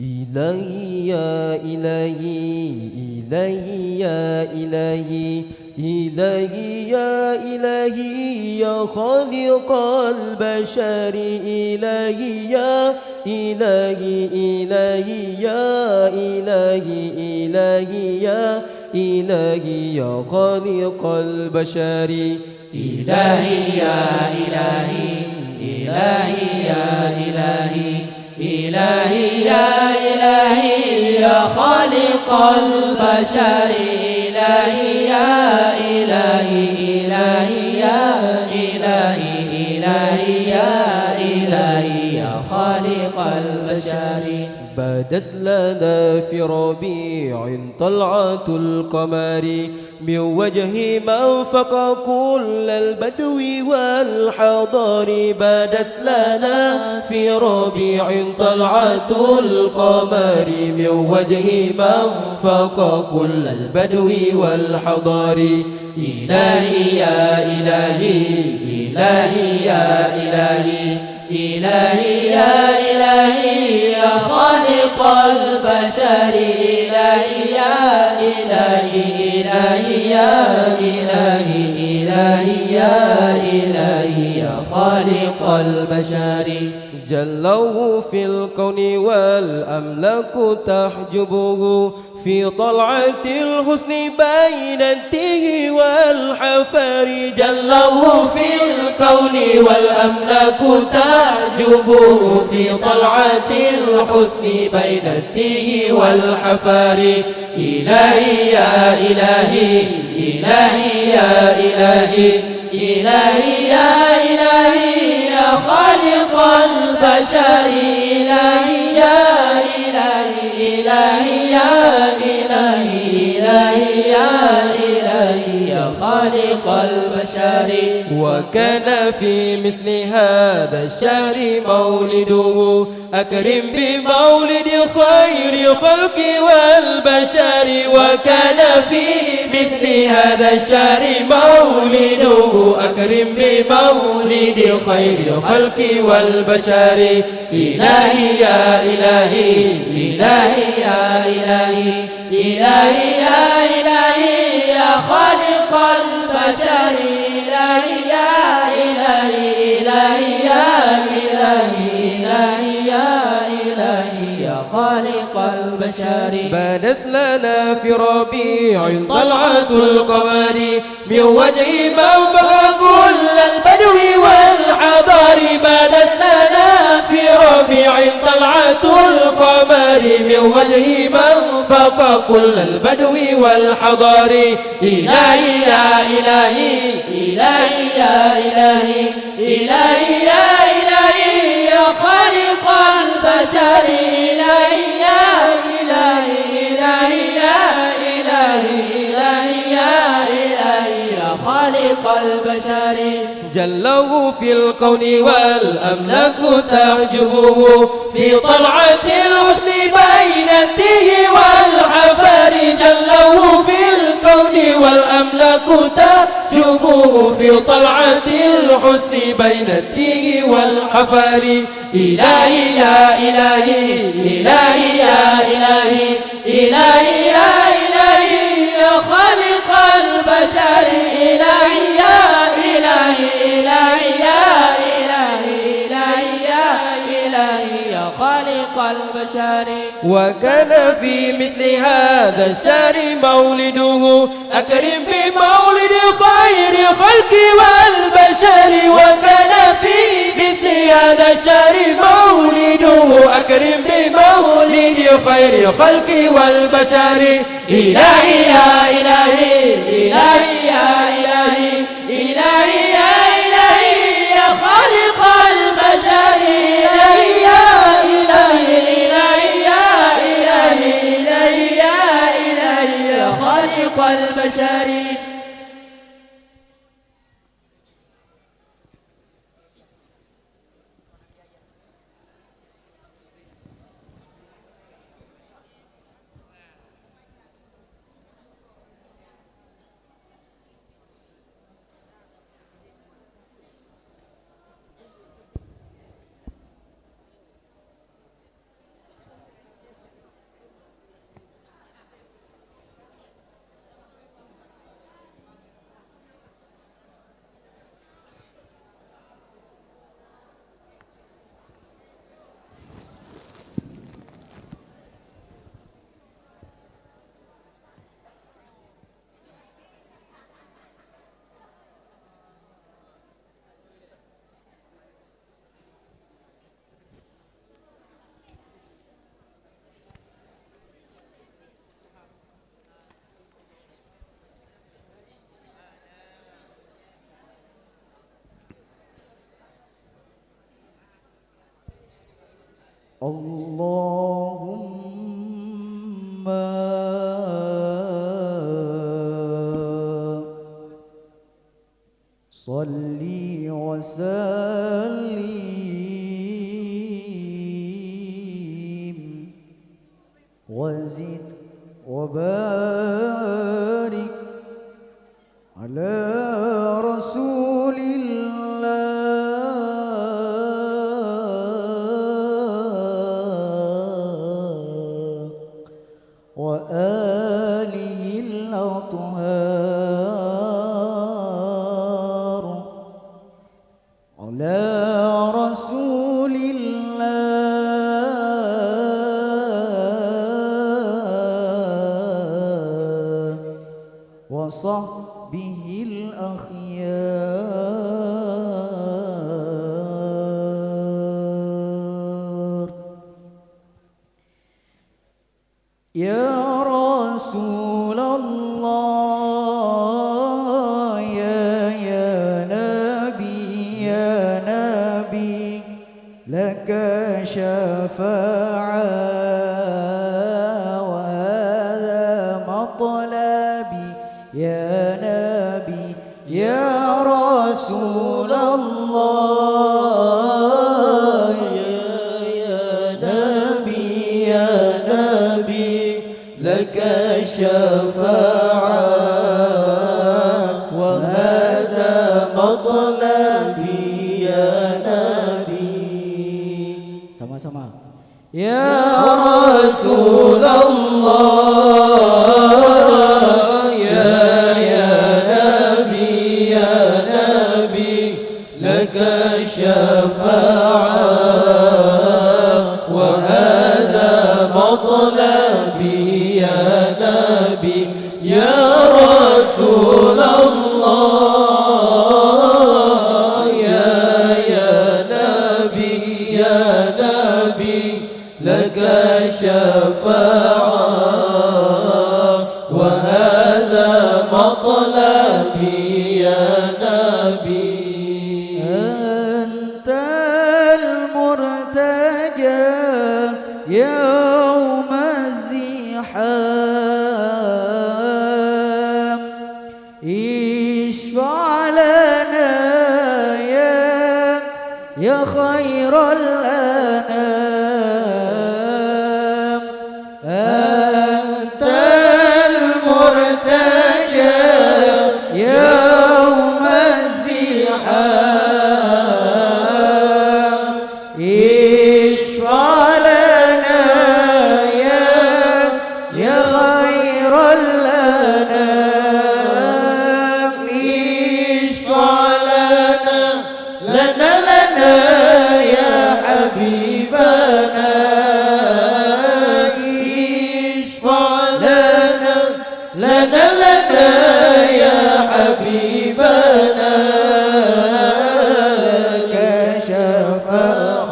إلهي يا إلهي إلهي يا إلهي إلهي يا إلهي يا خالق البشر إلهي يا إلهي إلهي يا إلهي إلهي يا إلهي يا خالق البشر إلهي يا إلهي إلهي يا إلهي إلهي يا إلهي يا خالق البشر إلهي يا إلهي إلهي يا إلهي إلهي يا إلهي يا خالق البشر البشر بدت لنا في ربيع طلعة القمر من وجه من فق كل البدو والحضار بدت لنا في ربيع طلعة القمر من وجه من فق كل البدو والحضار إلهي يا إلهي إلهي يا إلهي إلهي يا إلهي يا خالق البشر إلهي يا إلهي إلهي يا إلهي إلهي يا إلهي يا خالق البشر جله في الكون والأملاك تحجبه في طلعة الحسن بين التيه والحفر جله في الكون والأملاك تعجبه في طلعة الحسن بين التيه والحفر إلهي يا إلهي إلهي يا إلهي إلهي يا إلهي يا خالق البشر إلهي يا إلهي إلهي يا إلهي إلهي يا إلهي يا خالق البشر وكان في مثل هذا الشهر مولده أكرم بمولد خير خلق والبشر وكان في مثل هذا الشهر مولده أكرم بمولد خير خلق والبشر إلهي يا إلهي إلهي يا إلهي إلهي يا إلهي يا خالق البشر إلهي يا إلهي إلهي يا إلهي إلهي يا إلهي يا خالق البشر بانس لنا في ربيع طلعة القمر من وجه من فوق كل البدو والحضار بانس لنا في ربيع طلعة القمر من وجه من فوق كل البدو والحضار إلهي يا إلهي إلهي يا إلهي إلهي يا إلهي يا خالق البشر إلهي يا إلهي إلهي يا إلهي إلهي يا إلهي يا خالق البشر جله في الكون والأملاك تعجبه في طلعة الحسن بين التيه والحفر جله في الكون والأملاك تعجبه في طلعة الحسن بين التيه والحفر إلهي يا إلهي إلهي يا إلهي إلهي يا إلهي يا خالق البشر إلهي يا إلهي إلهي يا إلهي إلهي يا إلهي يا خالق البشر وكان في مثل هذا الشهر مولده أكرم بمولد خير خلق والبشر وكان في مثل هذا الشهر مولده أكرم بمولد خير خلق والبشر إلهي يا إلهي إلهي يا إلهي إلهي يا إلهي يا خالق البشر إلهي يا إلهي إلهي يا إلهي إلهي يا إلهي يا خالق البشر اللهم صل وسلم وزد وبارك على رسول الله وآله الأطهار على رسول الله وصحبه الأخيار. يا رسول الله يا نبي لك شفاعة وهذا مطلبي يا نبي يا رسول الله يا نبي لك شفاعة وهذا مطلبي يا نبي. Sama-sama. Ya رسول الله يا نبي لك شفاعة وهذا مطلبي يا نبي يا رسول الله يا نبي لك شفاعة وهذا مطلبي يا نبي. أنت المرتجى يوم الزحام اشفع لنا يا خير الأنام. أنت المرتجى يوم الزحام اشفع لنا يا خير الأنام. اشفع لنا يا حبيبنا اشفع لنا يا حبيبنا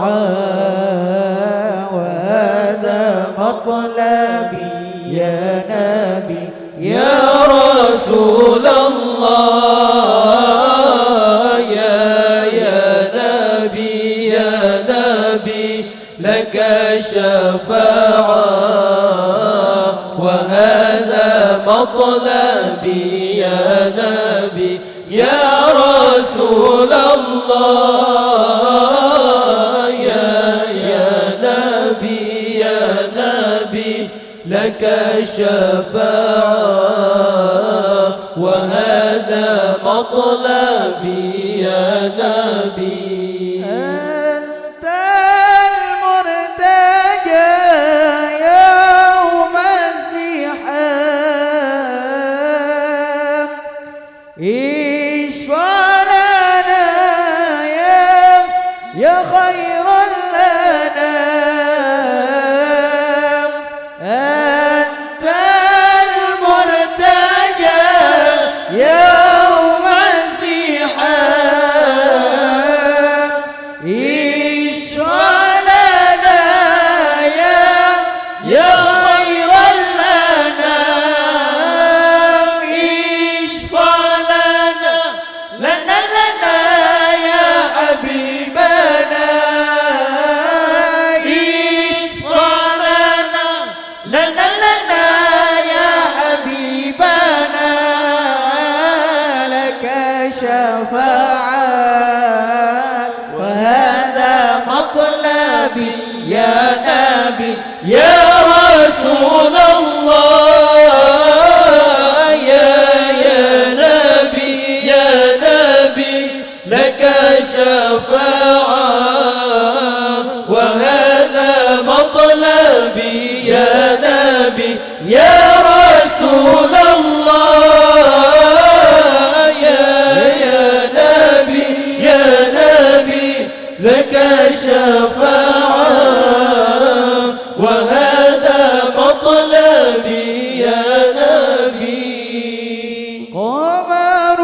كشفاعة وهذا مطلبي يا نبي يا رسول الله يا نبي لك شفاعة وهذا مطلبي يا نبي يا رسول الله يا نبي لك شفاعة وهذا مطلبي يا نبي. أنت المرتجى يوم الزحام اشفع لنا يا خير الأنام. أنت المرتجى يوم الزحام يا رسول الله يا نبي لك شفاعة وهذا مطلبي يا نبي يا رسول الله يا نبي لك شفاعة وهذا مطلبي يا نبي قمر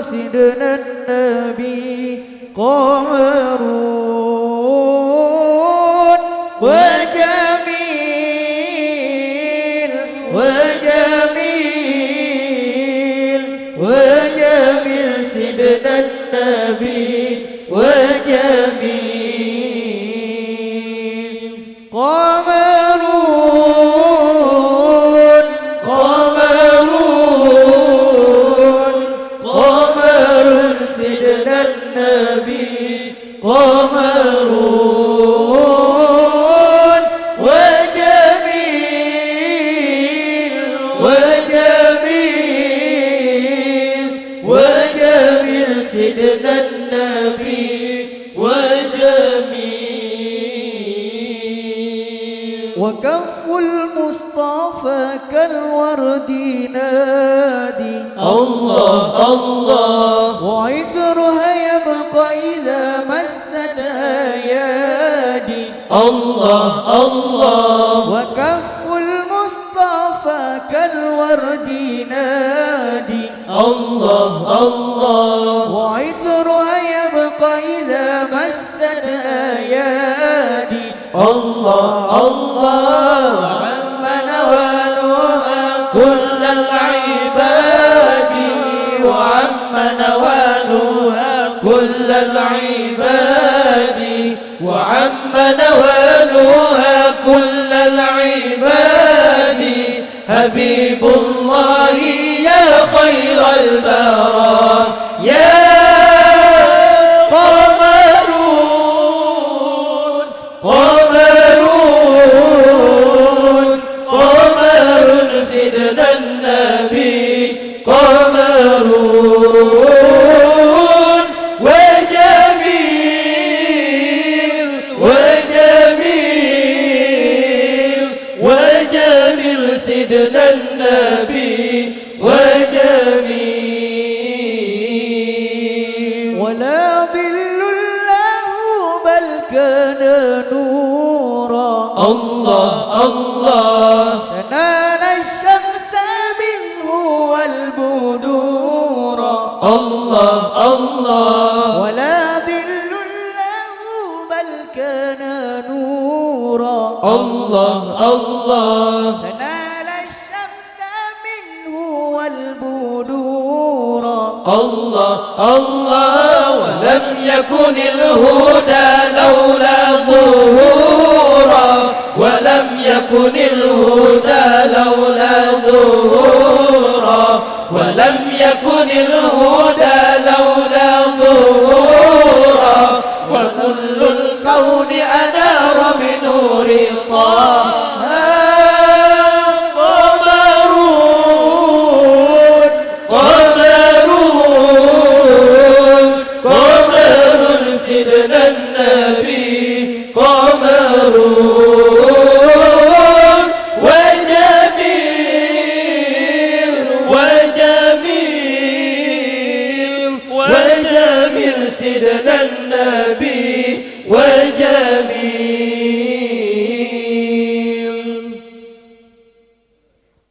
سيدنا النبي قمر وجميل سيدنا النبي وجميل قمر سيدنا النبي قمر وجميل سيدنا النبي وجميل وكف المصطفى كالورد نادي الله الله وعطرها يبقى إذا مست أيادي الله الله وكف المصطفى كالورد نادي الله الله وعطرها يبقى إذا مست أيادي الله الله عم نوالها كل العباد وعم نوالها كل العباد وعم نوالها كل العباد حبيب الله يا خير البرايا يا قمر سيدنا النبي قمر وجميل سيدنا النبي وجميل ولا ظل له بل كان نورا الله الله تنال الشمس منه والبدورا الله الله ولا ظل له بل كان نورا الله الله تنال الشمس منه والبدورا الله الله ولم يكن الهدى لولا ظهورا ولم يكن الهدى لولا ظهورا ولم يكن الهدى لولا ظهورا وكل الكون أنار بنور طه قمر سيدنا النبي قمر وجميل سيدنا النبي وجميل.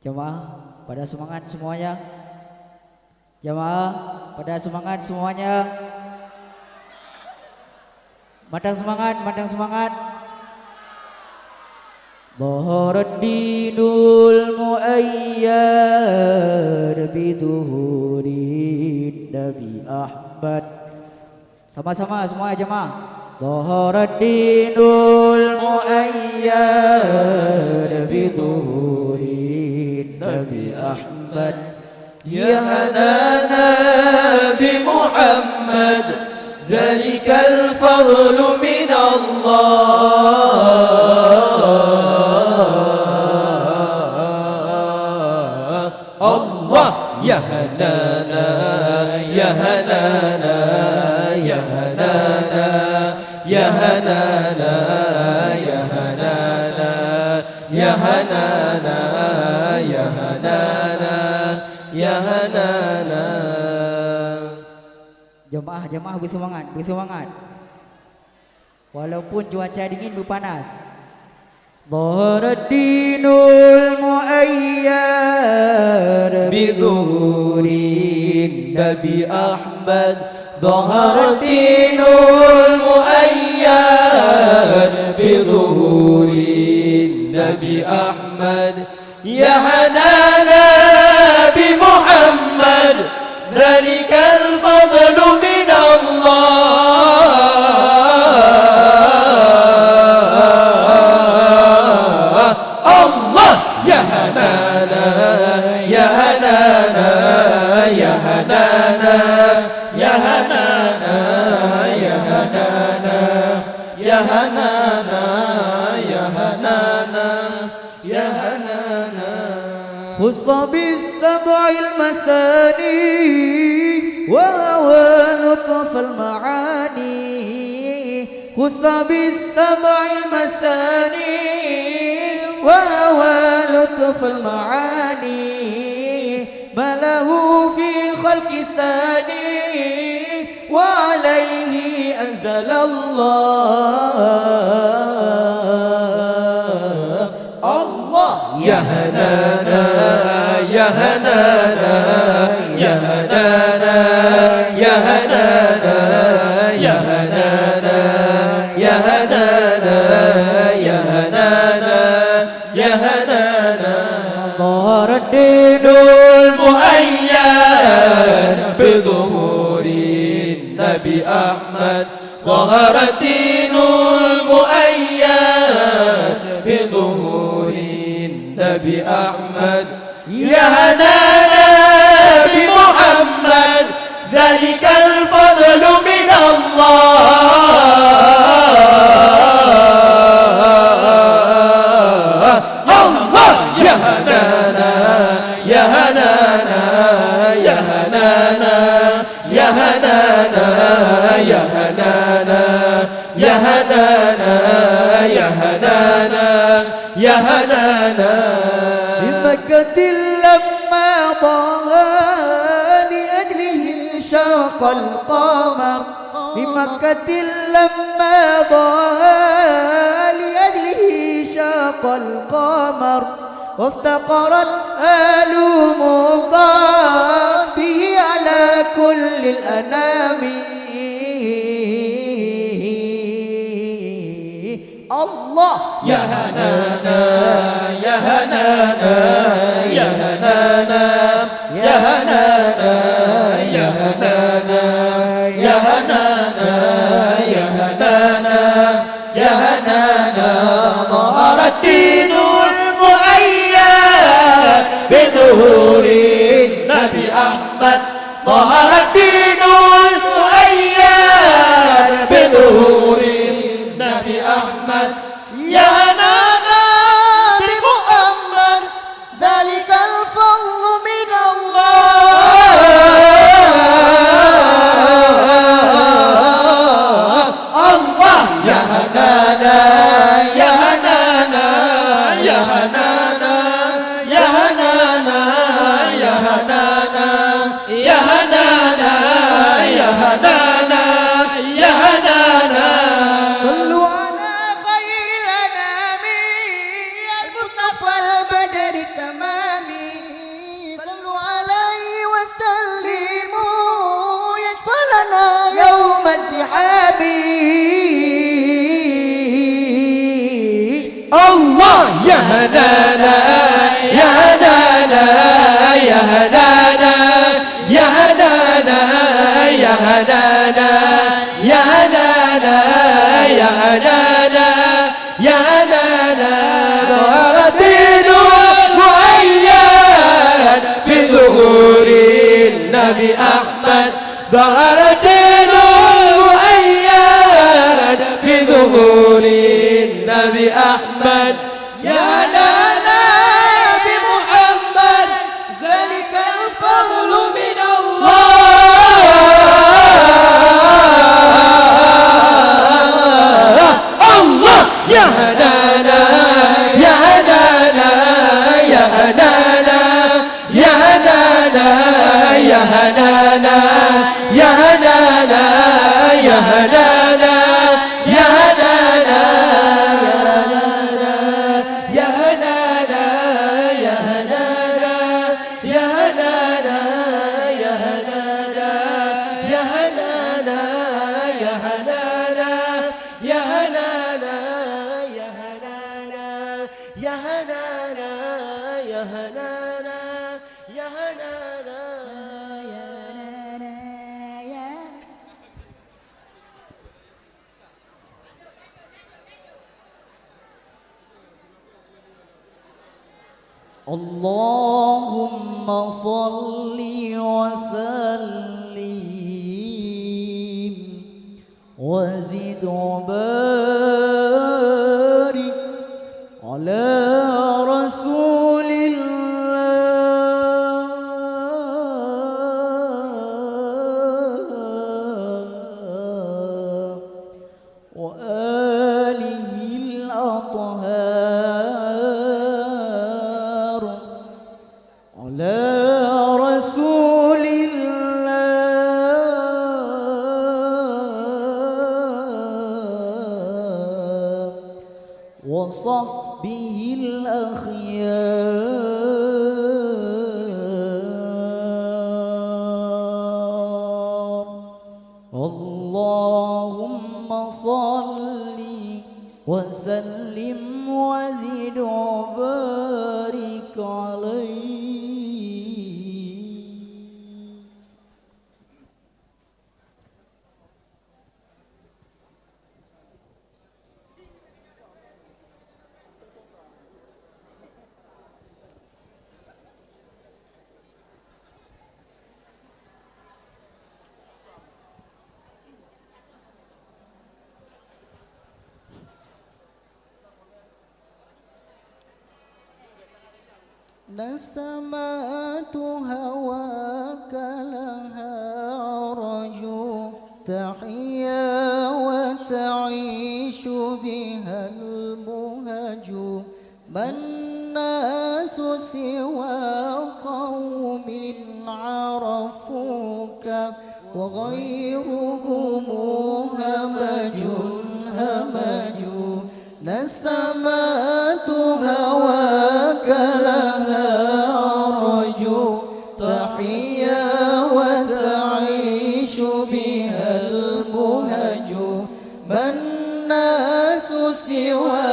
Jemaah pada semangat semuanya. Jemaah pada semangat semuanya. Matang semangat, matang semangat. Dhaharat dinul muayyad biduhurin Nabi Ahmad. Sama-sama semua jemaah. Dhaharat dinul muayyad biduhurin Nabi Ahmad. يا هنانا بمحمد ذلك الفضل من الله. الله يا هنانا يا هنانا يا هنانا يا هنانا يا هنانا يا هنانا يا هنانا يا هنانا. Jemaah bersemangat, bersemangat. Walaupun cuaca dingin berpanas. Dhaharuddinul muayyad bizuhurin Nabi Ahmad. Dhaharuddinul muayyad bizuhurin Nabi Ahmad. Ya hanana bi Muhammad Dhalikal fadlu min Allah. Allah ya hanana ya hanana ya hanana ya hanana ya hanana ya hanana ya hanana ya hanana. خص بالسبع المثاني وهوى لطف المعاني. خص بالسبع المثاني وهوى لطف المعاني. ما له في خلق ثاني وعليه أنزل الله. الله يا هنانا يا هنانا يا هنانا يا هنانا يا هنانا يا هنانا يا هنانا يا هنانا. ظهر الدين المؤيد بظهور النبي أحمد. ظهر الدين المؤيد بظهور النبي أحمد. يا هنانا بمحمد ذلك الفضل من الله. الله يا هنانا يا هنانا يا هنانا يا هنانا يا هنانا يا هنانا يا هنانا يا هنانا. بمكة لما ضاها لأجله انشق القمر. بمكة لما ضاها لأجله انشق القمر. وافتقرت آلوم الله به على كل الأنام. الله يا هنانا يا هنانا يا هنانا يا هنانا يا هنانا يا هنانا يا هنانا يا هنانا. ظهر الدين المؤيد بظهور النبي أحمد. ظهر الدين المؤيد بظهور النبي أحمد. يا هنانا بمحمد ذلك الفضل من الله. الله يا هنانا يا هنانا يا هنانا يا هنانا يا هنانا يا هنانا يا هنانا يا هنانا. صلوا على خير الأنام المصطفى البدر التمام. صلوا عليه وسلموا يشفى لنا يوم الزحام. الله يا هنانا يا هنانا يا هنانا يا هنانا يا هنانا يا هنانا يا هنانا يا هنانا. ظهر الدين المؤيد بظهور ظهر الدين مؤيدا بظهور النبي أحمد يا لنا بمحمد ذلك الفضل من الله. الله يا هنانا يا هنانا يا هنانا يا هنانا يا هنانا يا هنانا يا هنانا يا هنانا يا هنانا يا هنانا يا هنانا يا هنانا يا هنانا يا هنانا يا هنانا يا هنانا يا هنانا يا هنانا يا هنانا اللهم صل وسلم وزد وبارك على رسول الله وآله الأطهار على رسول الله وصحبه الأخيار. اللهم صل وسلم وزد وبارك عليه. نسمات هواك لها عرج تحيا وتعيش بها المهج. ما الناس سوى قوم عرفوك وغيرهم همج همج. نسمات هواك لها عرج تحيا وتعيش بها المهج. ما الناس سوى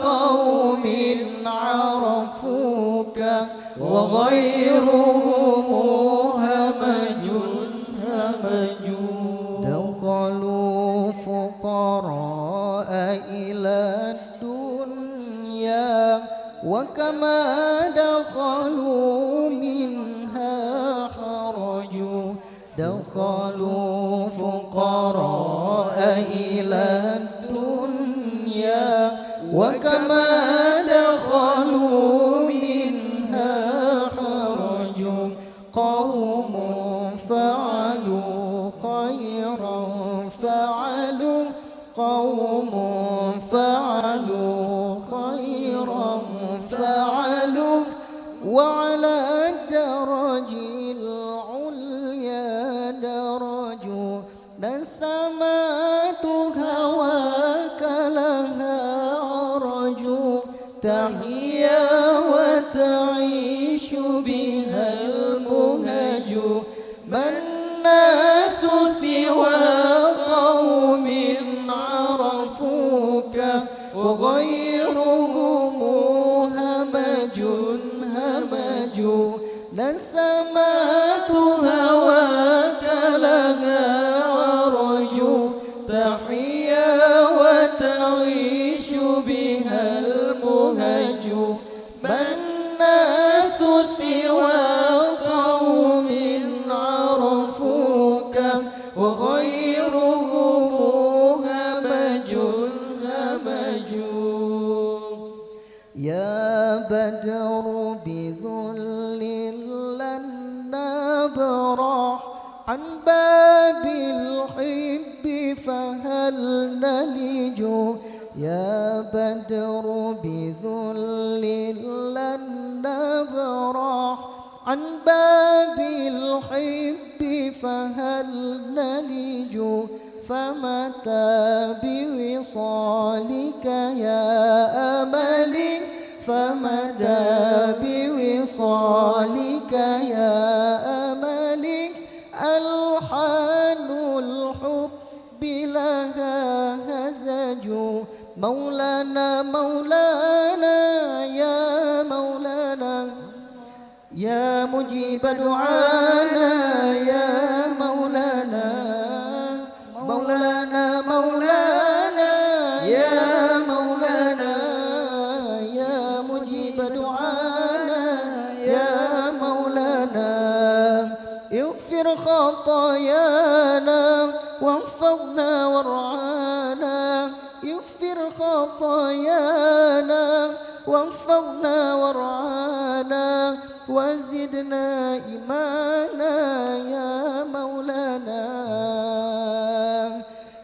قوم عرفوك وغيرهم همج همج. دخلوا فقراء إلى الدنيا وكما دخلوا منها خرجوا. دخلوا فقراء إلى الدنيا وكما دخلوا منها خرجوا. قوم فعلوا خيرا فعلوا قوم فعلوا خيرا فعلوا وعلى الدرج العليا درجوا. نسمات هواك لها عرج تحيا وتعيش بها المهج. ما الناس سوى قوم عرفوك وغيرهم همج همج. نسمات هواك لها عرج تحيا وتعيش بها المهج. وغيره همج همج. يا بدر بذل لن نبرح عن باب الحب فهل نلج. يا بدر بذل لن نبرح عن باب الحب فهل نلج. فمتى بوصالك يا أملي فمتى بوصالك يا أملي ألحان الحب لها هزج. مولانا مولانا يا مولانا يا مجيب دعانا يا مولانا مولانا مولانا يا مولانا يا مجيب دعانا يا مولانا. اغفر خطايانا واحفظنا وارعانا. اغفر خطايانا واحفظنا وارعانا وزدنا إيمانا يا مولانا.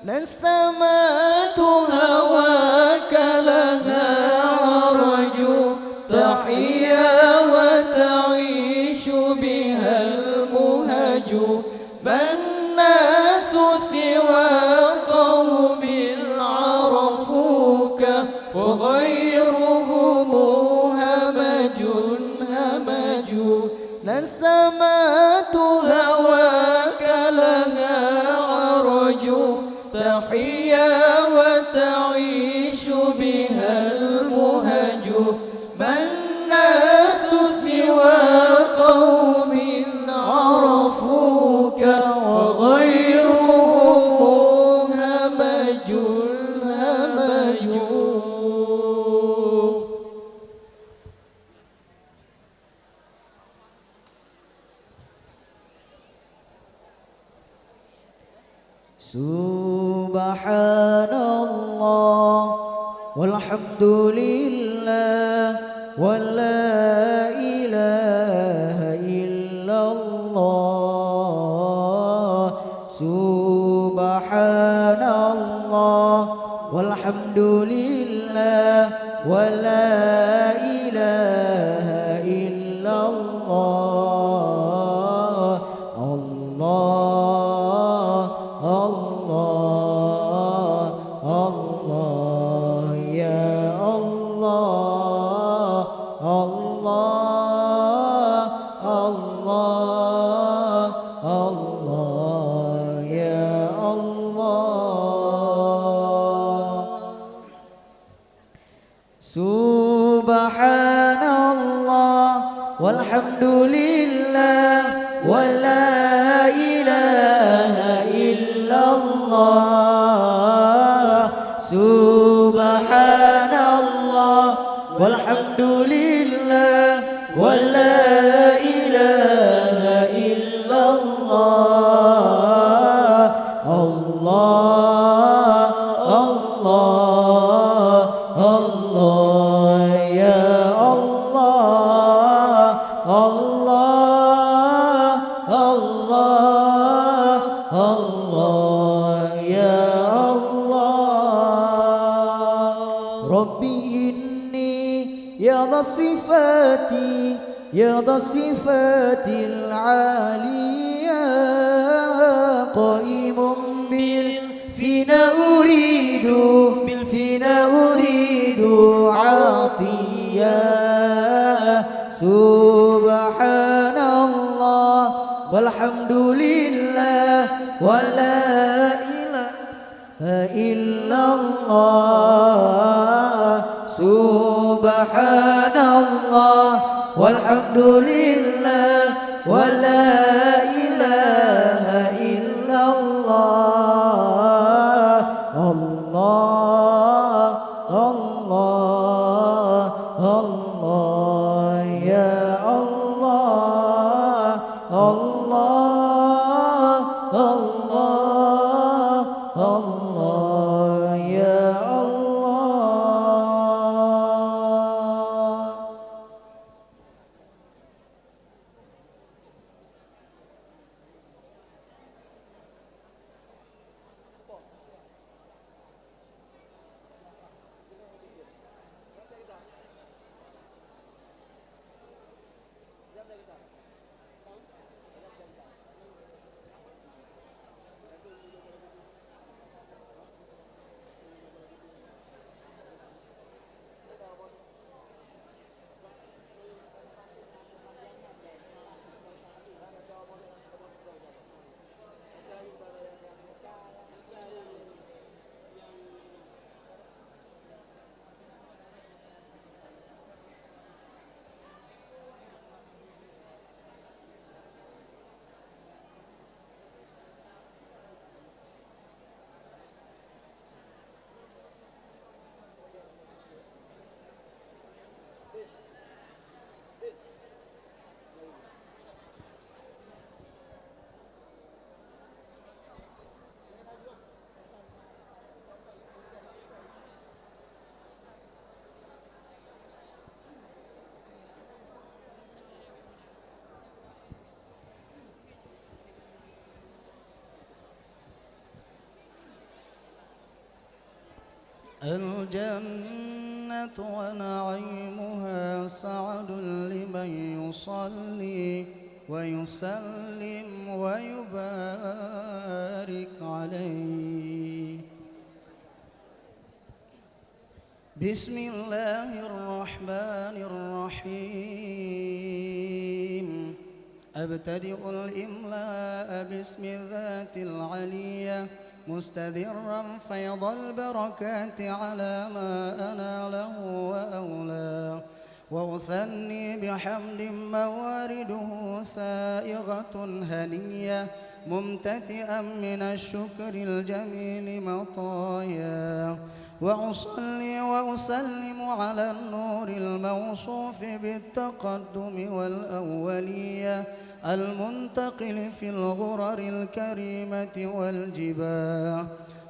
نسمات هواك لها عرج تحيا وتعيش بها المهج. ما الناس سوى قوم عرفوك وغيرهم همج همج. نسمات هواك لها عرج تحيا وتعيش بها المهج. ما الناس سوى قوم عرفوك وغيرهم همج همج. سبحان الله والحمد لله ولا إله إلا الله. سبحان الله والحمد لله ولا إله إلا الله. الله الله الله يا الله الله الله الله يا الله. سبحان الله والحمد لله ولا إله إلا الله. سبحان الله والحمد لله ولا إله إلا الله. الله الله الله يا الله الله الله الله يا الله. ربي إني يا ذا الصفات يا ذا الصفات العالية قائم بالفنا أريد بالفنا أريد عطية. سبحان الله والحمد لله ولا إله إلا الله. سبحان الله والحمد لله ولا إله إلا الله. الله الله الله يا الله الله الله الله يا الله. الجنة ونعيمها سعد لمن يصلي ويسلم ويبارك عليه. بسم الله الرحمن الرحيم. أبتدئ الإملاء باسم الذات العلية مستدرا فيض البركات على ما أناله وأولاه، وأثني بحمد موارده سائغة هنية ممتتئا من الشكر الجميل مطايا، وأصلي وأسلم على النور الموصوف بالتقدم والأولية المنتقل في الغرر الكريمة والجباه،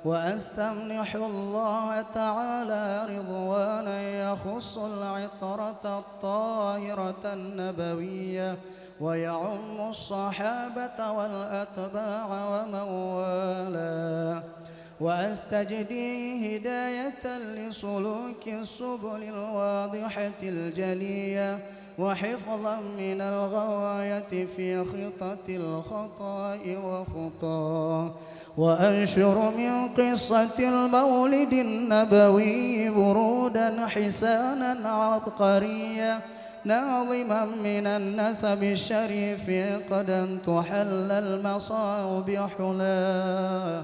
وأستمنح الله تعالى رضوانا يخص العطرة الطاهرة النبوية ويعم الصحابة والأتباع ومن والاه، وأستجدي هداية لسلوك السبل الواضحة الجلية وحفظا من الغواية في خطط الخطاء وخطاه، وأنشر من قصة المولد النبوي برودا حسانا عبقريا ناظما من النسب الشريف قد تحل المصاع بحلاه،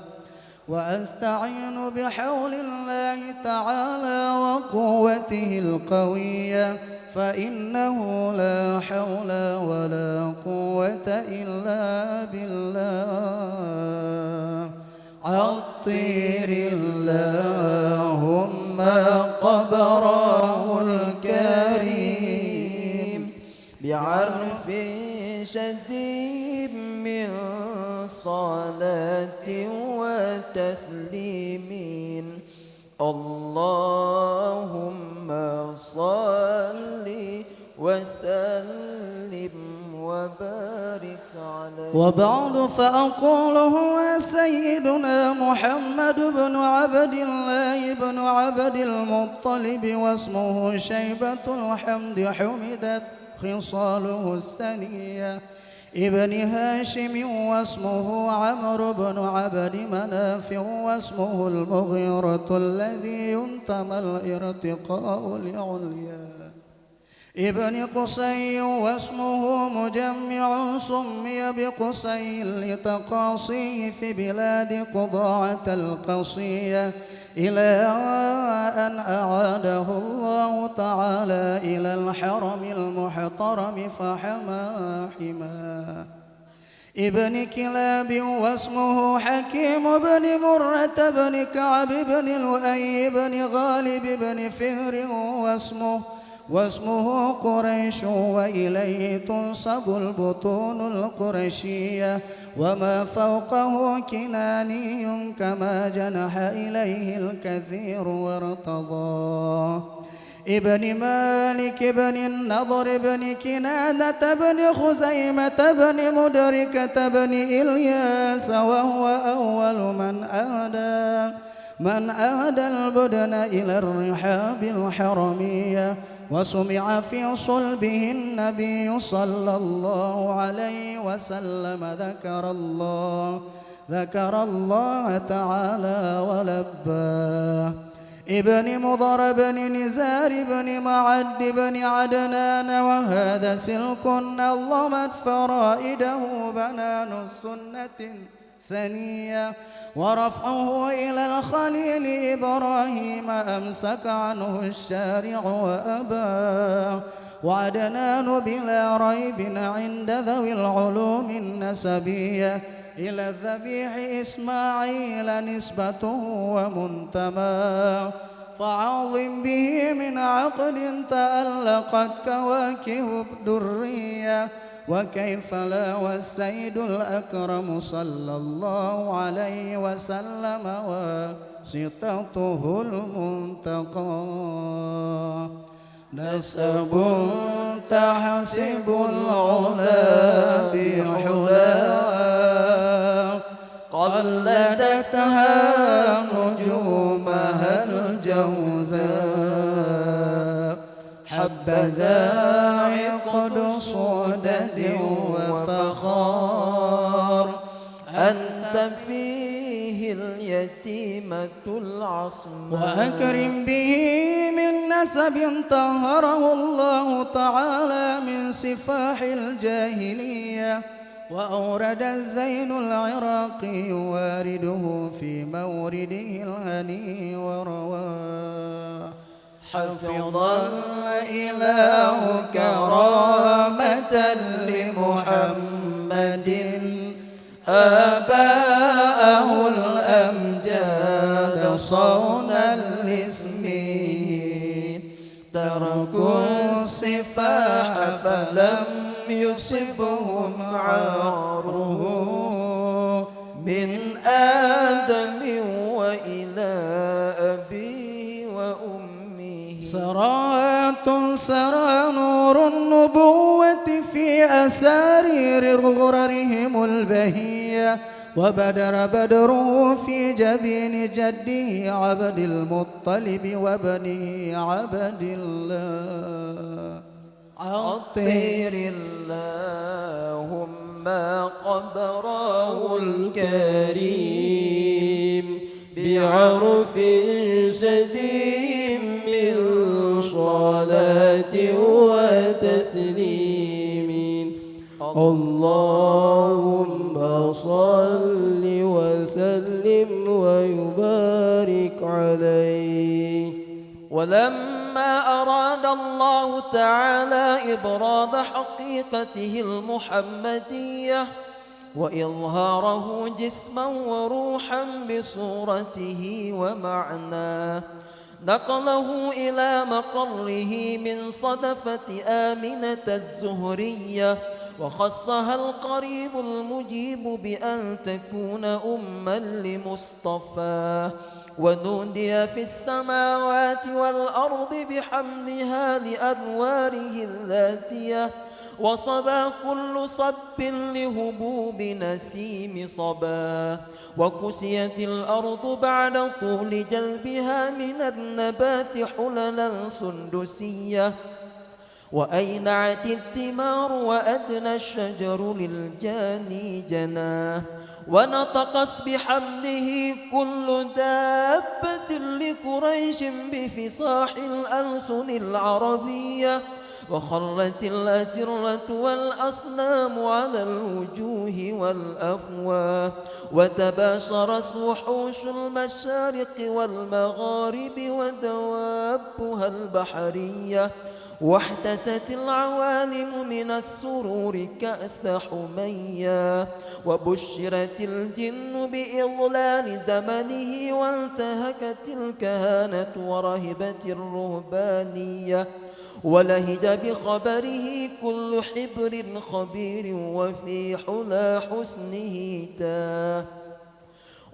وأستعين بحول الله تعالى وقوته القوية فإنه لا حول ولا قوة إلا بالله. عطر اللهم قبره الكريم بعرف شديد من صلاة وتسليم. اللهم صل وسلم وبارك عليه. وبعد فأقول هو سيدنا محمد بن عبد الله بن عبد المطلب واسمه شيبة الحمد حمدت خصاله السنية ابن هاشم واسمه عمرو بن عبد مناف واسمه المغيرة الذي ينتمى الارتقاء لعليا ابن قصي واسمه مجمع سمي بقصي لتقاصيه في بلاد قضاعة القصية إلى أن أعاده الله تعالى إلى الحرم المحترم فحمى حماه ابن كلاب واسمه حكيم بن مرة بن كعب بن لؤي بن غالب بن فهر واسمه قريش وإليه تنسب البطون القرشية وما فوقه كناني كما جنح إليه الكثير وارتضاه ابن مالك بن النضر بن كنانة بن خزيمة بن مدركة بن إلياس وهو أول من أهدى البدن إلى الرحاب الحرمية وسمع في صلبه النبي صلى الله عليه وسلم ذكر الله تعالى ولباه ابن مضر بن نزار بن معد بن عدنان وهذا سلك نظمت فرائده بنان السنة سنية ورفعه إلى الخليل إبراهيم أمسك عنه الشارع وأباه وعدنان بلا ريب عند ذوي العلوم النسبية إلى الذبيح إسماعيل نسبته ومنتمى فعظم به من عقد تألقت كواكب درية وكيف لا والسيد الأكرم صلى الله عليه وسلم وسطته المنتقى نسب تحسب العلا بحلا قلدتها نجومها الجوزاء حبذا عقد صدد وفخار أنت فيه اليتيمة العصماء وأكرم به من نسب طهره الله تعالى من سفاح الجاهلية وأورد الزين العراقي يوارده في مورده الهني ورواه حفظ الإله كرامة لمحمد آباءه الأمجاد صونا لاسمه تركوا السفاح فلم يصبهم عاره من آدم وإلى أبيه وأمه سرى نور النبوة في أسارير غررهم البهية وبدر بدره في جبين جده عبد المطلب وابنه عبد الله عطر اللهم قبره الكريم بعرف شديد من صلاة وتسليم اللهم صل وسلم ويبارك عليه. ولما أراد الله تعالى إبراز حقيقته المحمدية وإظهاره جسما وروحا بصورته ومعناه نقله إلى مقره من صدفة آمنة الزهرية وخصها القريب المجيب بأن تكون أما لمصطفاه ونودي في السماوات والأرض بحملها لأنواره الذاتية وصبا كل صب لهبوب نسيم صبا وكسيت الأرض بعد طول جلبها من النبات حللا سندسية وأينعت الثمار وأدنى الشجر للجاني جناه ونطقت بحمله كل دابة لقريش بفصاح الألسن العربية وخرت الأسرة والأصنام على الوجوه والأفواه وتباشرت وحوش المشارق والمغارب ودوابها البحرية واحتست العوالم من السرور كأس حميا وبشرت الجن بإضلال زمنه وانتهكت الكهانة ورهبت الرهبانية ولهج بخبره كل حبر خبير وفي حلى حسنه تاه.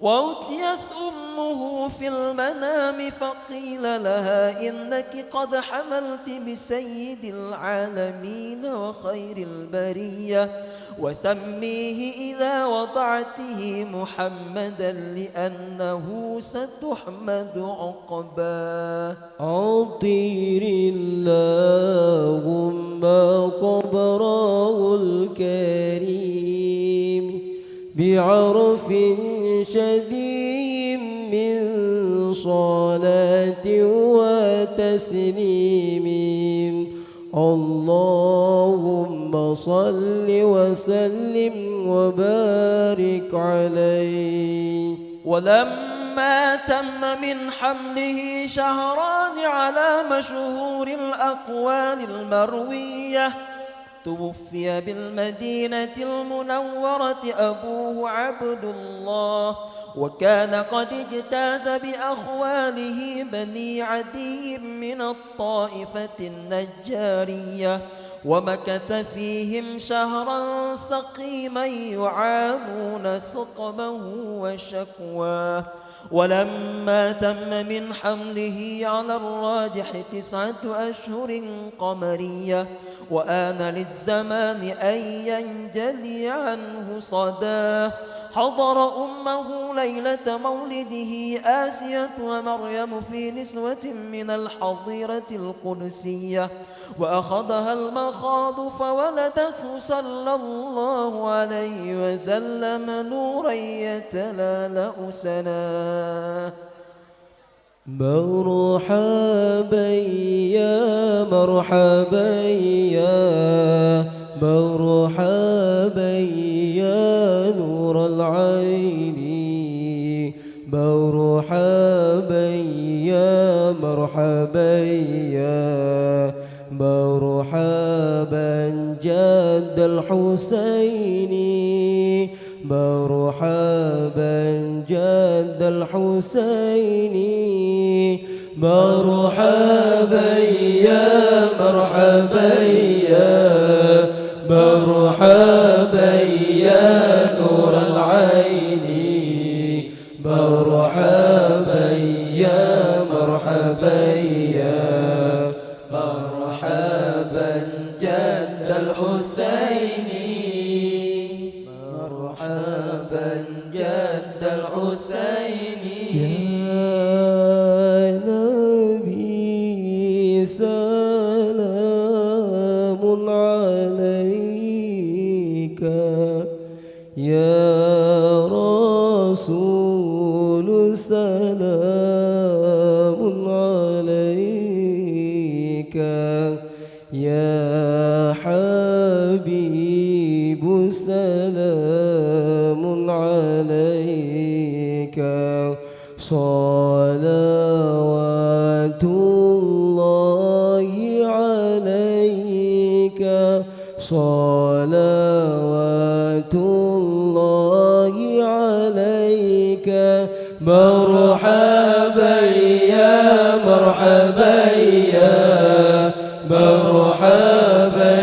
وأتيس أمه في المنام فقيل لها إنك قد حملت بسيد العالمين وخير البرية وسميه إذا وضعته محمدا لأنه ستحمد عقباه. عطير اللهم قبره الكريم بعرف شديد من صلاة وتسليم. اللهم صل وسلم وبارك عليه. ولما تم من حمله شهران على مشهور الأقوال المروية توفي بالمدينة المنورة أبوه عبد الله، وكان قد اجتاز بأخواله بني عدي من الطائفة النجارية، ومكث فيهم شهرا سقيما يعانون سقمه وشكواه. ولما تم من حمله على الراجح 9 أشهر قمرية وآن للزمان أن ينجلي عنه صداه، حضر أمه ليلة مولده آسية ومريم في نسوة من الحظيرة القدسية، وأخذها المخاض فولدته صلى الله عليه وسلم نورا يتلالأ سناه. مرحبا يا مرحبا يا مرحبا يا نور العين، مرحبا يا مرحبا يا مرحبا جد الحسين، مرحبا جد الحسين، مرحبا يا مرحبا يا مرحبا يا نور العين، مرحبا يا مرحبا يا مرحبا جد الحسين، مرحبا جد الحسين. يا نبي سلام عليك، يا رسول سلام عليك، يا حبيب سلام عليك، صلوات الله عليك، صلوات الله عليك. مرحبا يا مرحبا يا مرحبا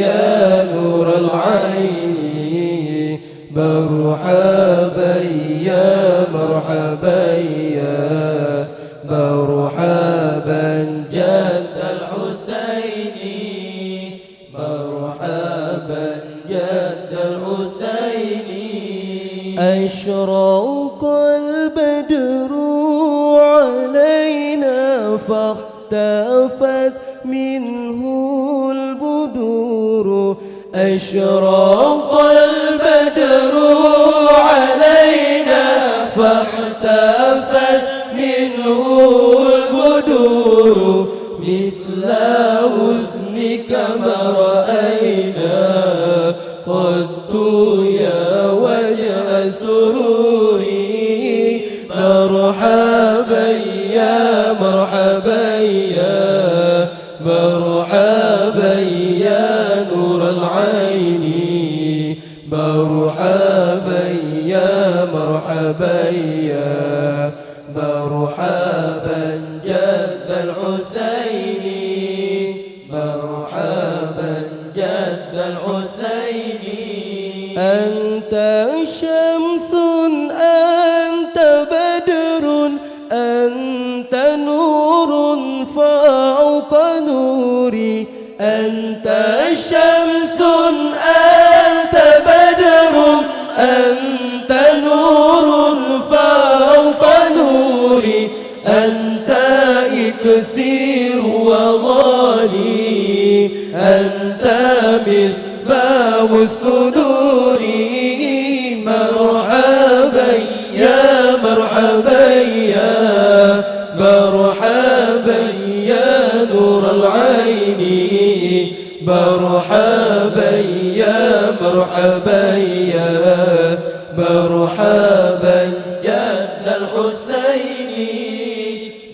يا نور العين، مرحبا يا مرحبا يا مرحبا جد الحسين، مرحبا جد الحسين. أشرق البدر علينا فاختفت منه البدور، أشرق البدر علينا فاختفت منه البدور، مثل حسنك ما رأينا قد يا وجه سروري. مرحبا يا مرحبا يا مرحبا يا نور العين، مرحبا يا مرحبا يا مرحبا جد الحسين، أنت شمس أنت بدر أنت نور فوق نوري أنت إكسير وغالي أنت مصباح الصدور مرحبا يا مرحبا يا مرحبا يا نور العين مرحبا يا مرحبا يا مرحبا جد الحسين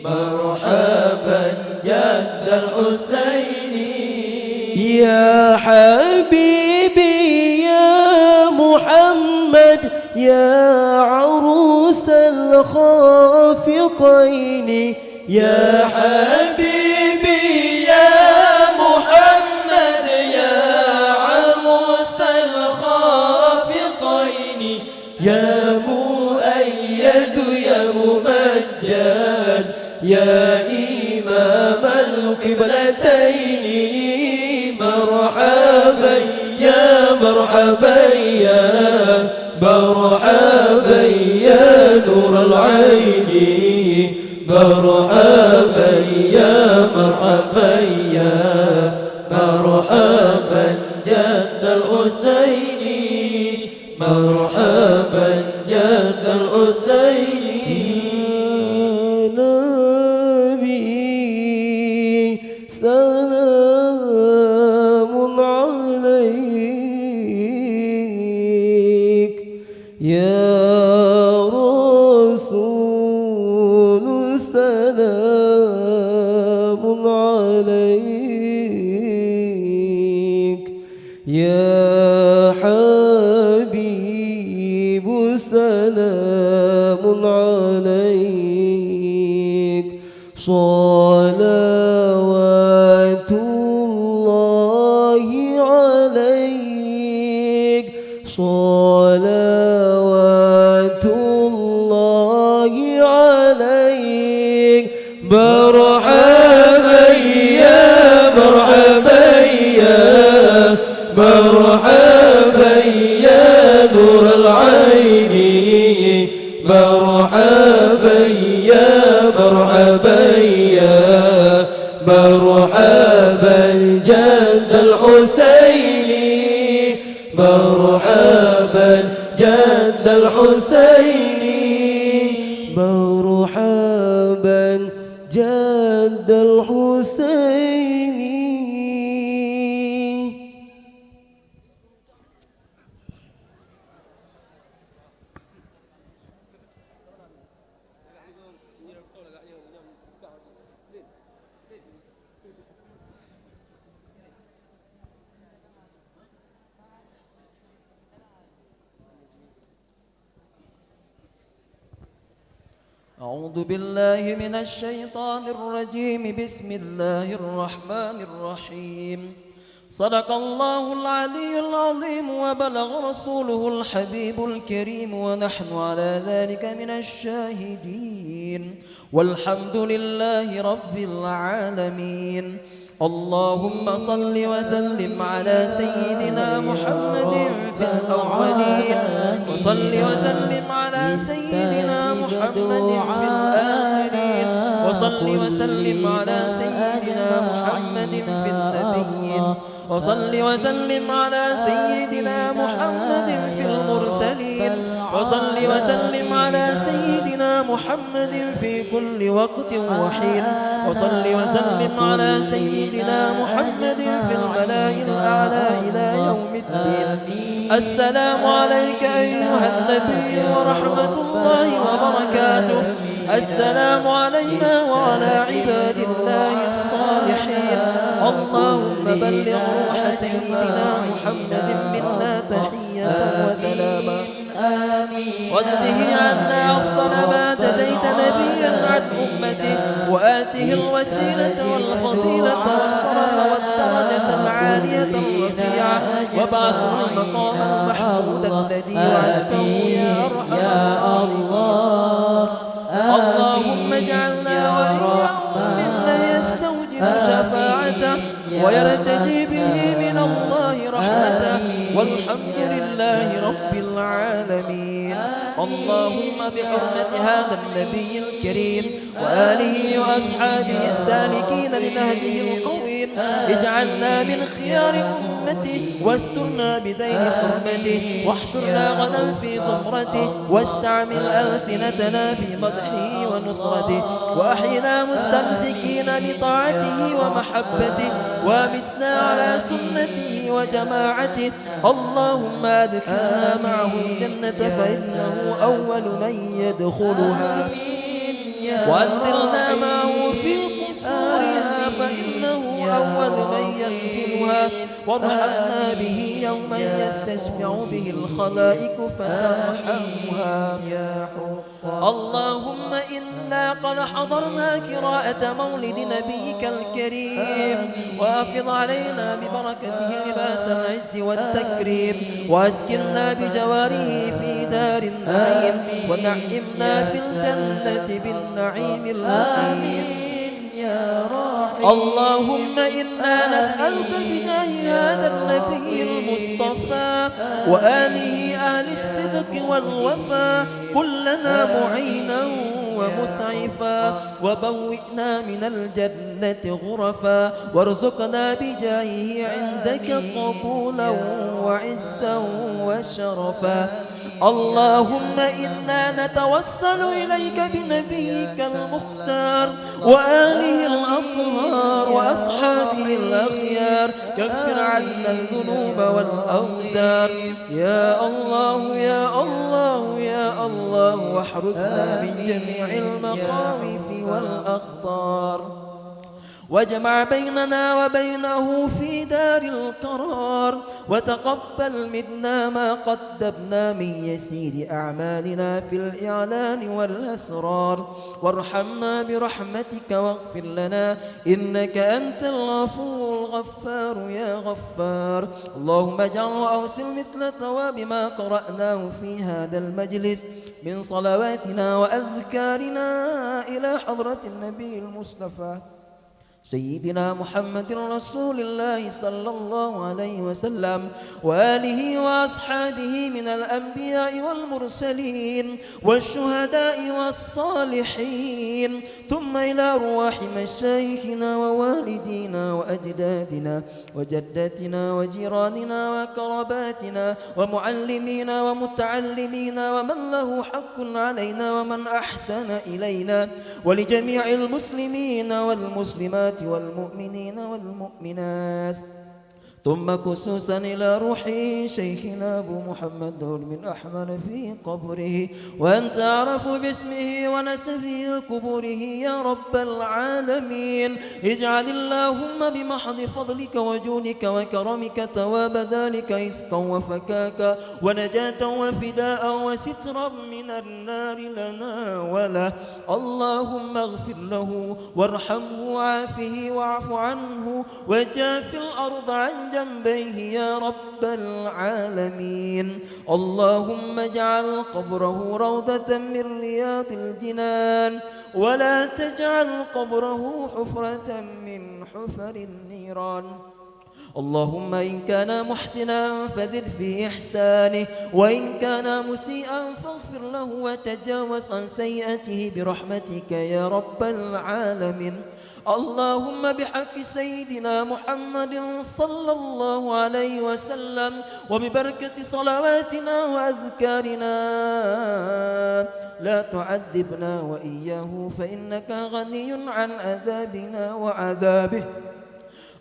مرحبا جد الحسين يا حبيبي يا محمد يا عروس الخافقين يا حبيبي يا محمد يا عروس الخافقين يا مؤيد يا ممجد يا إمام القبلتين مرحبا يا مرحبا يا مرحبا يا نور العين مرحبا يا مرحبا يا مرحبا جد الحسين مرحبا جد الحسين نبي سلام عليك يا رسول سلام عليك يا حبيب سلام عليك صلوات الله عليك صلوات الله عليك مرحبا يا مرحبا يا مرحبا يا نور العين مرحبا يا مرحبا يا مرحبا جد الحسين مرحبا جد الحسين مرحبا جد الحسين. أعوذ بالله من الشيطان الرجيم بسم الله الرحمن الرحيم صدق الله العلي العظيم وبلغ رسوله الحبيب الكريم ونحن على ذلك من الشاهدين والحمد لله رب العالمين. اللهم صل وسلم على سيدنا محمد في الأولين وصل وسلم على سيدنا محمد في الآخرين وصل وسلم على سيدنا محمد في النبيين وصل وسلم على سيدنا محمد في المرسلين وصل وسلم على سيدنا محمد في كل وقت وحين وصل وسلم على سيدنا محمد في الملأ الأعلى إلى يوم الدين. السلام عليك أيها النبي ورحمة الله وبركاته. السلام علينا وعلى عباد الله الصالحين. اللهم بلغ روح سيدنا محمد منا تحية وسلاما واجزه عنا أفضل ما جزيت نبيا عن أمته وآته الوسيلة والفضيلة والشرف والدرجة العالية الرفيعة وابعثه المقام المحمود الذي وعدته يا أرحم الراحمين. اللهم اجعلنا وإياهم ممن يستوجب شفاعته ويرتجي به من الله رحمته والحمد لله رب العالمين. اللهم بحرمة هذا النبي الكريم وآله وأصحابه السالكين لنهجه القويم اجعلنا من خيار أمته واسترنا بذيل حرمته واحشرنا غدا في زمرته واستعمل ألسنتنا في مدحه ونصرته وأحينا مستمسكين بطاعته ومحبته وامسنا على سنته وجماعته. اللهم أدخلنا معه الجنة فإنه أول من يدخلها وأدخلنا معه في قصورها فإنه أول من ينزلها وارحمنا به يوما يستشفع به الخلائق فترحمها. اللهم إنا قد حضرنا قراءة مولد نبيك الكريم وافض علينا ببركته لباس العز والتكريم واسكننا بجواره في دار النعيم ونعمنا في الجنة بالنعيم المقيم. اللهم إنا نسألك بجاه هذا النبي المصطفى وآله أهل الصدق والوفاء كلنا معينا ومسعفا وبوئنا من الجنة غرفا وارزقنا بجاهه عندك قبولا وعزا وشرفا. اللهم إنا نتوسل إليك بنبيك المختار وآله الأطهار وأصحابه الأخيار كفر عنا الذنوب والأوزار. يا الله يا الله يا الله واحرسنا من جميع المخاوف والأخطار واجمع بيننا وبينه في دار القرار وتقبل منا ما قدمنا من يسير أعمالنا في الإعلان والأسرار وارحمنا برحمتك واغفر لنا إنك أنت الغفور الغفار يا غفار. اللهم اجعل وأوصل مثل ثواب ما قرأناه في هذا المجلس من صلواتنا وأذكارنا إلى حضرة النبي المصطفى سيدنا محمد رسول الله صلى الله عليه وسلم وآله وأصحابه من الأنبياء والمرسلين والشهداء والصالحين ثم إلى أرواح مشايخنا ووالدينا وأجدادنا وجداتنا وجيراننا وقراباتنا ومعلمينا ومتعلمينا ومن له حق علينا ومن أحسن إلينا ولجميع المسلمين والمسلمات والمؤمنين والمؤمنات ثم خصوصا إلى روح شيخنا أبو محمد بن أحمد في قبره وأنت أعرف باسمه ونسبه قبوره يا رب العالمين. اجعل اللهم بمحض فضلك وجودك وكرمك ثواب ذلك إسقا وفكاكا ونجاة وفداء وسترا من النار لنا وله. اللهم اغفر له وارحمه وعافه واعف عنه وجاف الأرض عن جنبيه يا رب العالمين. اللهم اجعل قبره روضة من رياض الجنان ولا تجعل قبره حفرة من حفر النيران. اللهم إن كان محسنا فزد في إحسانه وإن كان مسيئا فاغفر له وتجاوز عن سيئته برحمتك يا رب العالمين. اللهم بحق سيدنا محمد صلى الله عليه وسلم وببركة صلواتنا وأذكارنا لا تعذبنا وإياه فإنك غني عن عذابنا وعذابه.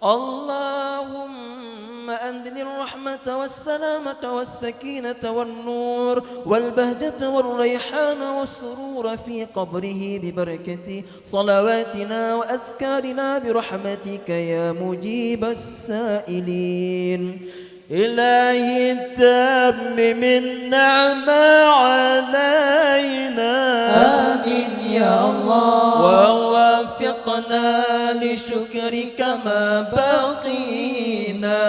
اللهم أنزل الرحمة والسلامة والسكينة والنور والبهجة والريحان والسرور في قبره ببركة صلواتنا وأذكارنا برحمتك يا مجيب السائلين. إلهي تمم النعمة علينا آمين يا الله ووفقنا لشكرك ما بقينا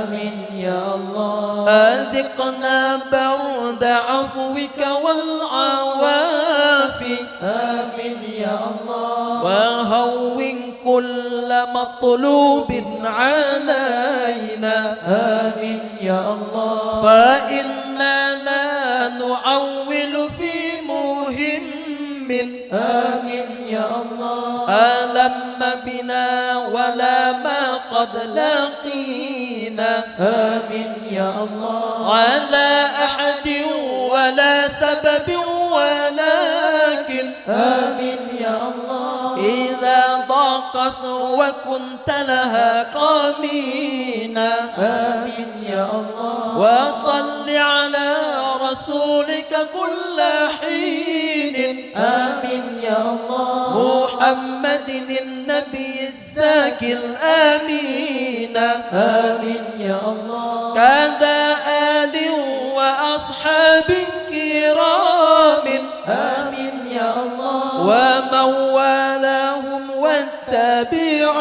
آمين يا الله أذقنا برد عفوك والعوافي آمين يا الله وهون كل مطلوب علينا. آمين يا الله. فإنا لا نعول في مهم. آمين يا الله. ألم بنا ولا ما قد لقينا. آمين يا الله. على أحد ولا سبب ولكن آمين يا الله. إذا ضاق وكنت لها قامينا. آمين يا الله. وصل على رسولك كل حين. آمين يا الله. محمد النبي الزاكي الآمين. آمين يا الله. كذا آل وأصحاب كرام. آمين يا الله. ومن والاهم والتابعين.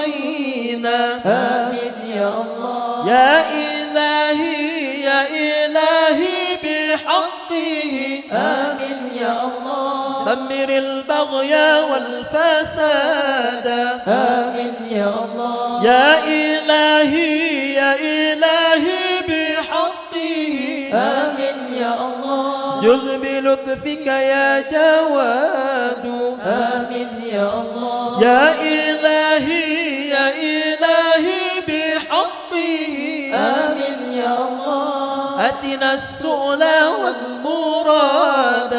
آمين يا الله. يا إلهي يا إلهي بحقه. آمين يا الله. دمر البغي والفساد. آمين يا الله. يا إلهي يا إلهي بحقه. آمين يا الله. جذ بلطفك يا جواد. آمين يا الله. يا إلهي يا إلهي بحقه. آمين يا الله. أتنا السؤل والمراد.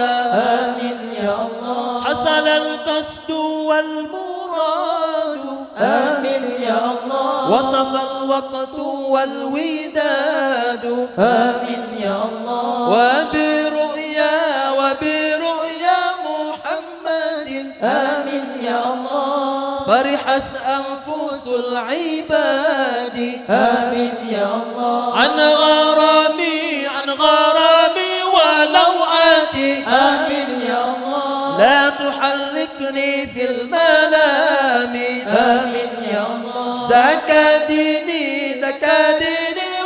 آمين يا الله. حصل القصد والمراد. آمين يا الله. وصف الوقت والوداد. آمين يا الله. وبرؤيا محمد. آمين يا الله. فرحت أنفس العباد. آمين يا الله. عن غرامي ولوعاتي. آمين يا الله. لا تحركني في الملام. آمين يا الله. زكى ديني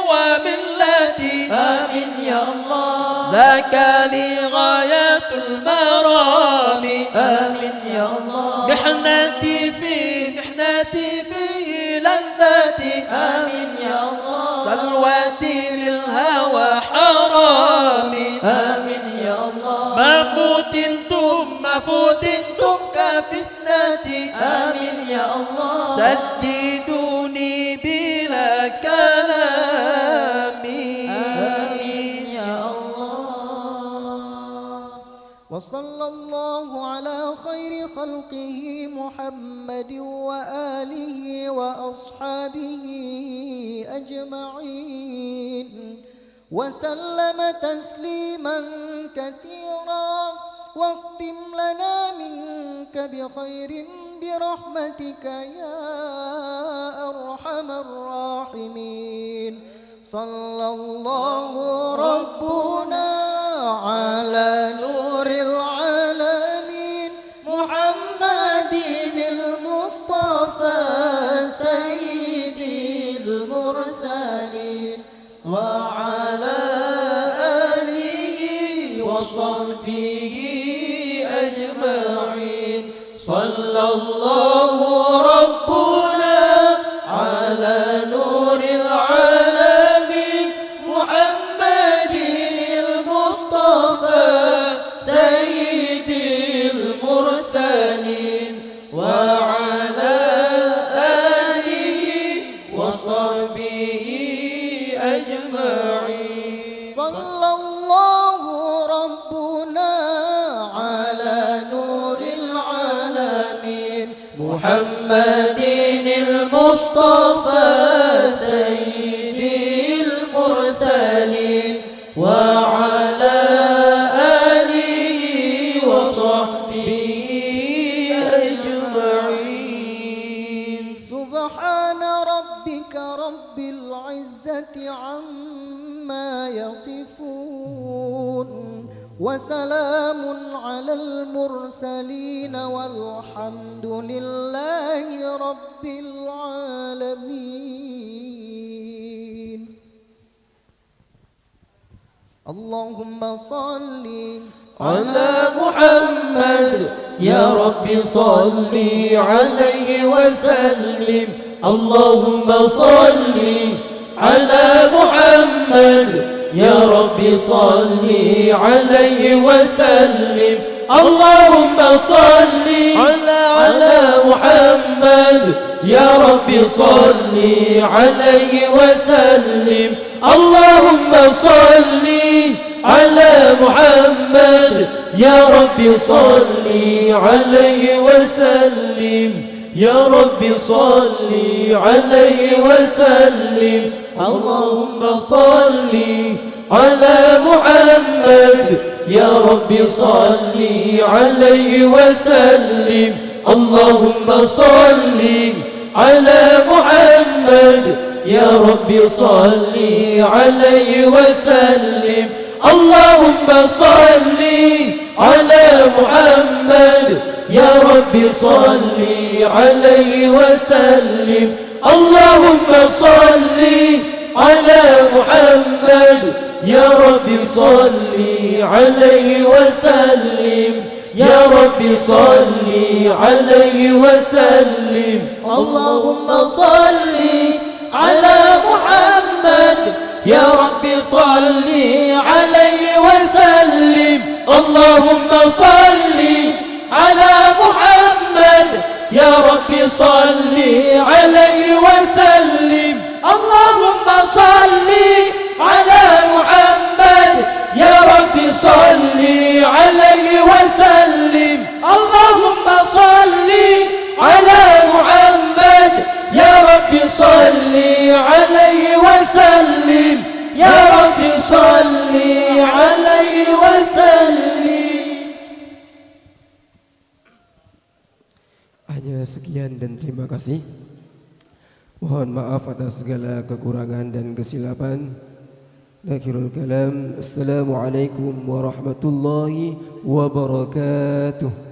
وملتي. آمين يا الله. ذاك لي غاية المرام. آمين يا الله. محنتي في لذتي. آمين يا الله. سلوتي للهوى حرامي. آمين يا الله. ما فتنتم كفتنتي. آمين يا الله. سددوني بلا كلام. آمين يا الله. وصلى الله على خير خلقه محمد وآله وأصحابه أجمعين وسلم تسليما كثيرا واختم لنا منك بخير برحمتك يا أرحم الراحمين. صلى الله ربنا على نور العالمين محمد المصطفى سيد المرسلين وعلى آله وصحبه أجمعين. صلى الله ربنا على نور العالمين محمد المصطفى سيد المرسلين وعلى آله وصحبه أجمعين. صلى الله ربنا على نور العالمين محمد المصطفى سيد المرسلين وعلى آله وصحبه أجمعين. سبحان ربك رب العزة عما يصفون وسلام على المرسلين والحمد لله رب العالمين. اللهم صل على محمد يا رب صل عليه وسلم اللهم صل على محمد يا رب صل عليه وسلم اللهم صل على محمد يا رب صل عليه وسلم اللهم صل على محمد يا رب صل عليه وسلم يا رب صل عليه وسلم اللهم صل على محمد يا رب صل عليه وسلم اللهم صل على محمد يا رب صل عليه وسلم اللهم صل على محمد يا رب صل عليه وسلم اللهم صل على محمد يا رب صل عليه وسلم يا رب صل عليه وسلم اللهم صل على محمد يا رب صل عليه وسلم اللهم صل على محمد يا رب صل عليه وسلم اللهم صل على محمد يا رب صل عليه وسلم اللهم صل على محمد يا رب صل عليه وسلم يا رب صل عليه وسلم. Hanya sekian dan terima kasih. Mohon maaf atas segala kekurangan dan kesilapan. Akhirul kalam. Assalamualaikum warahmatullahi wabarakatuh.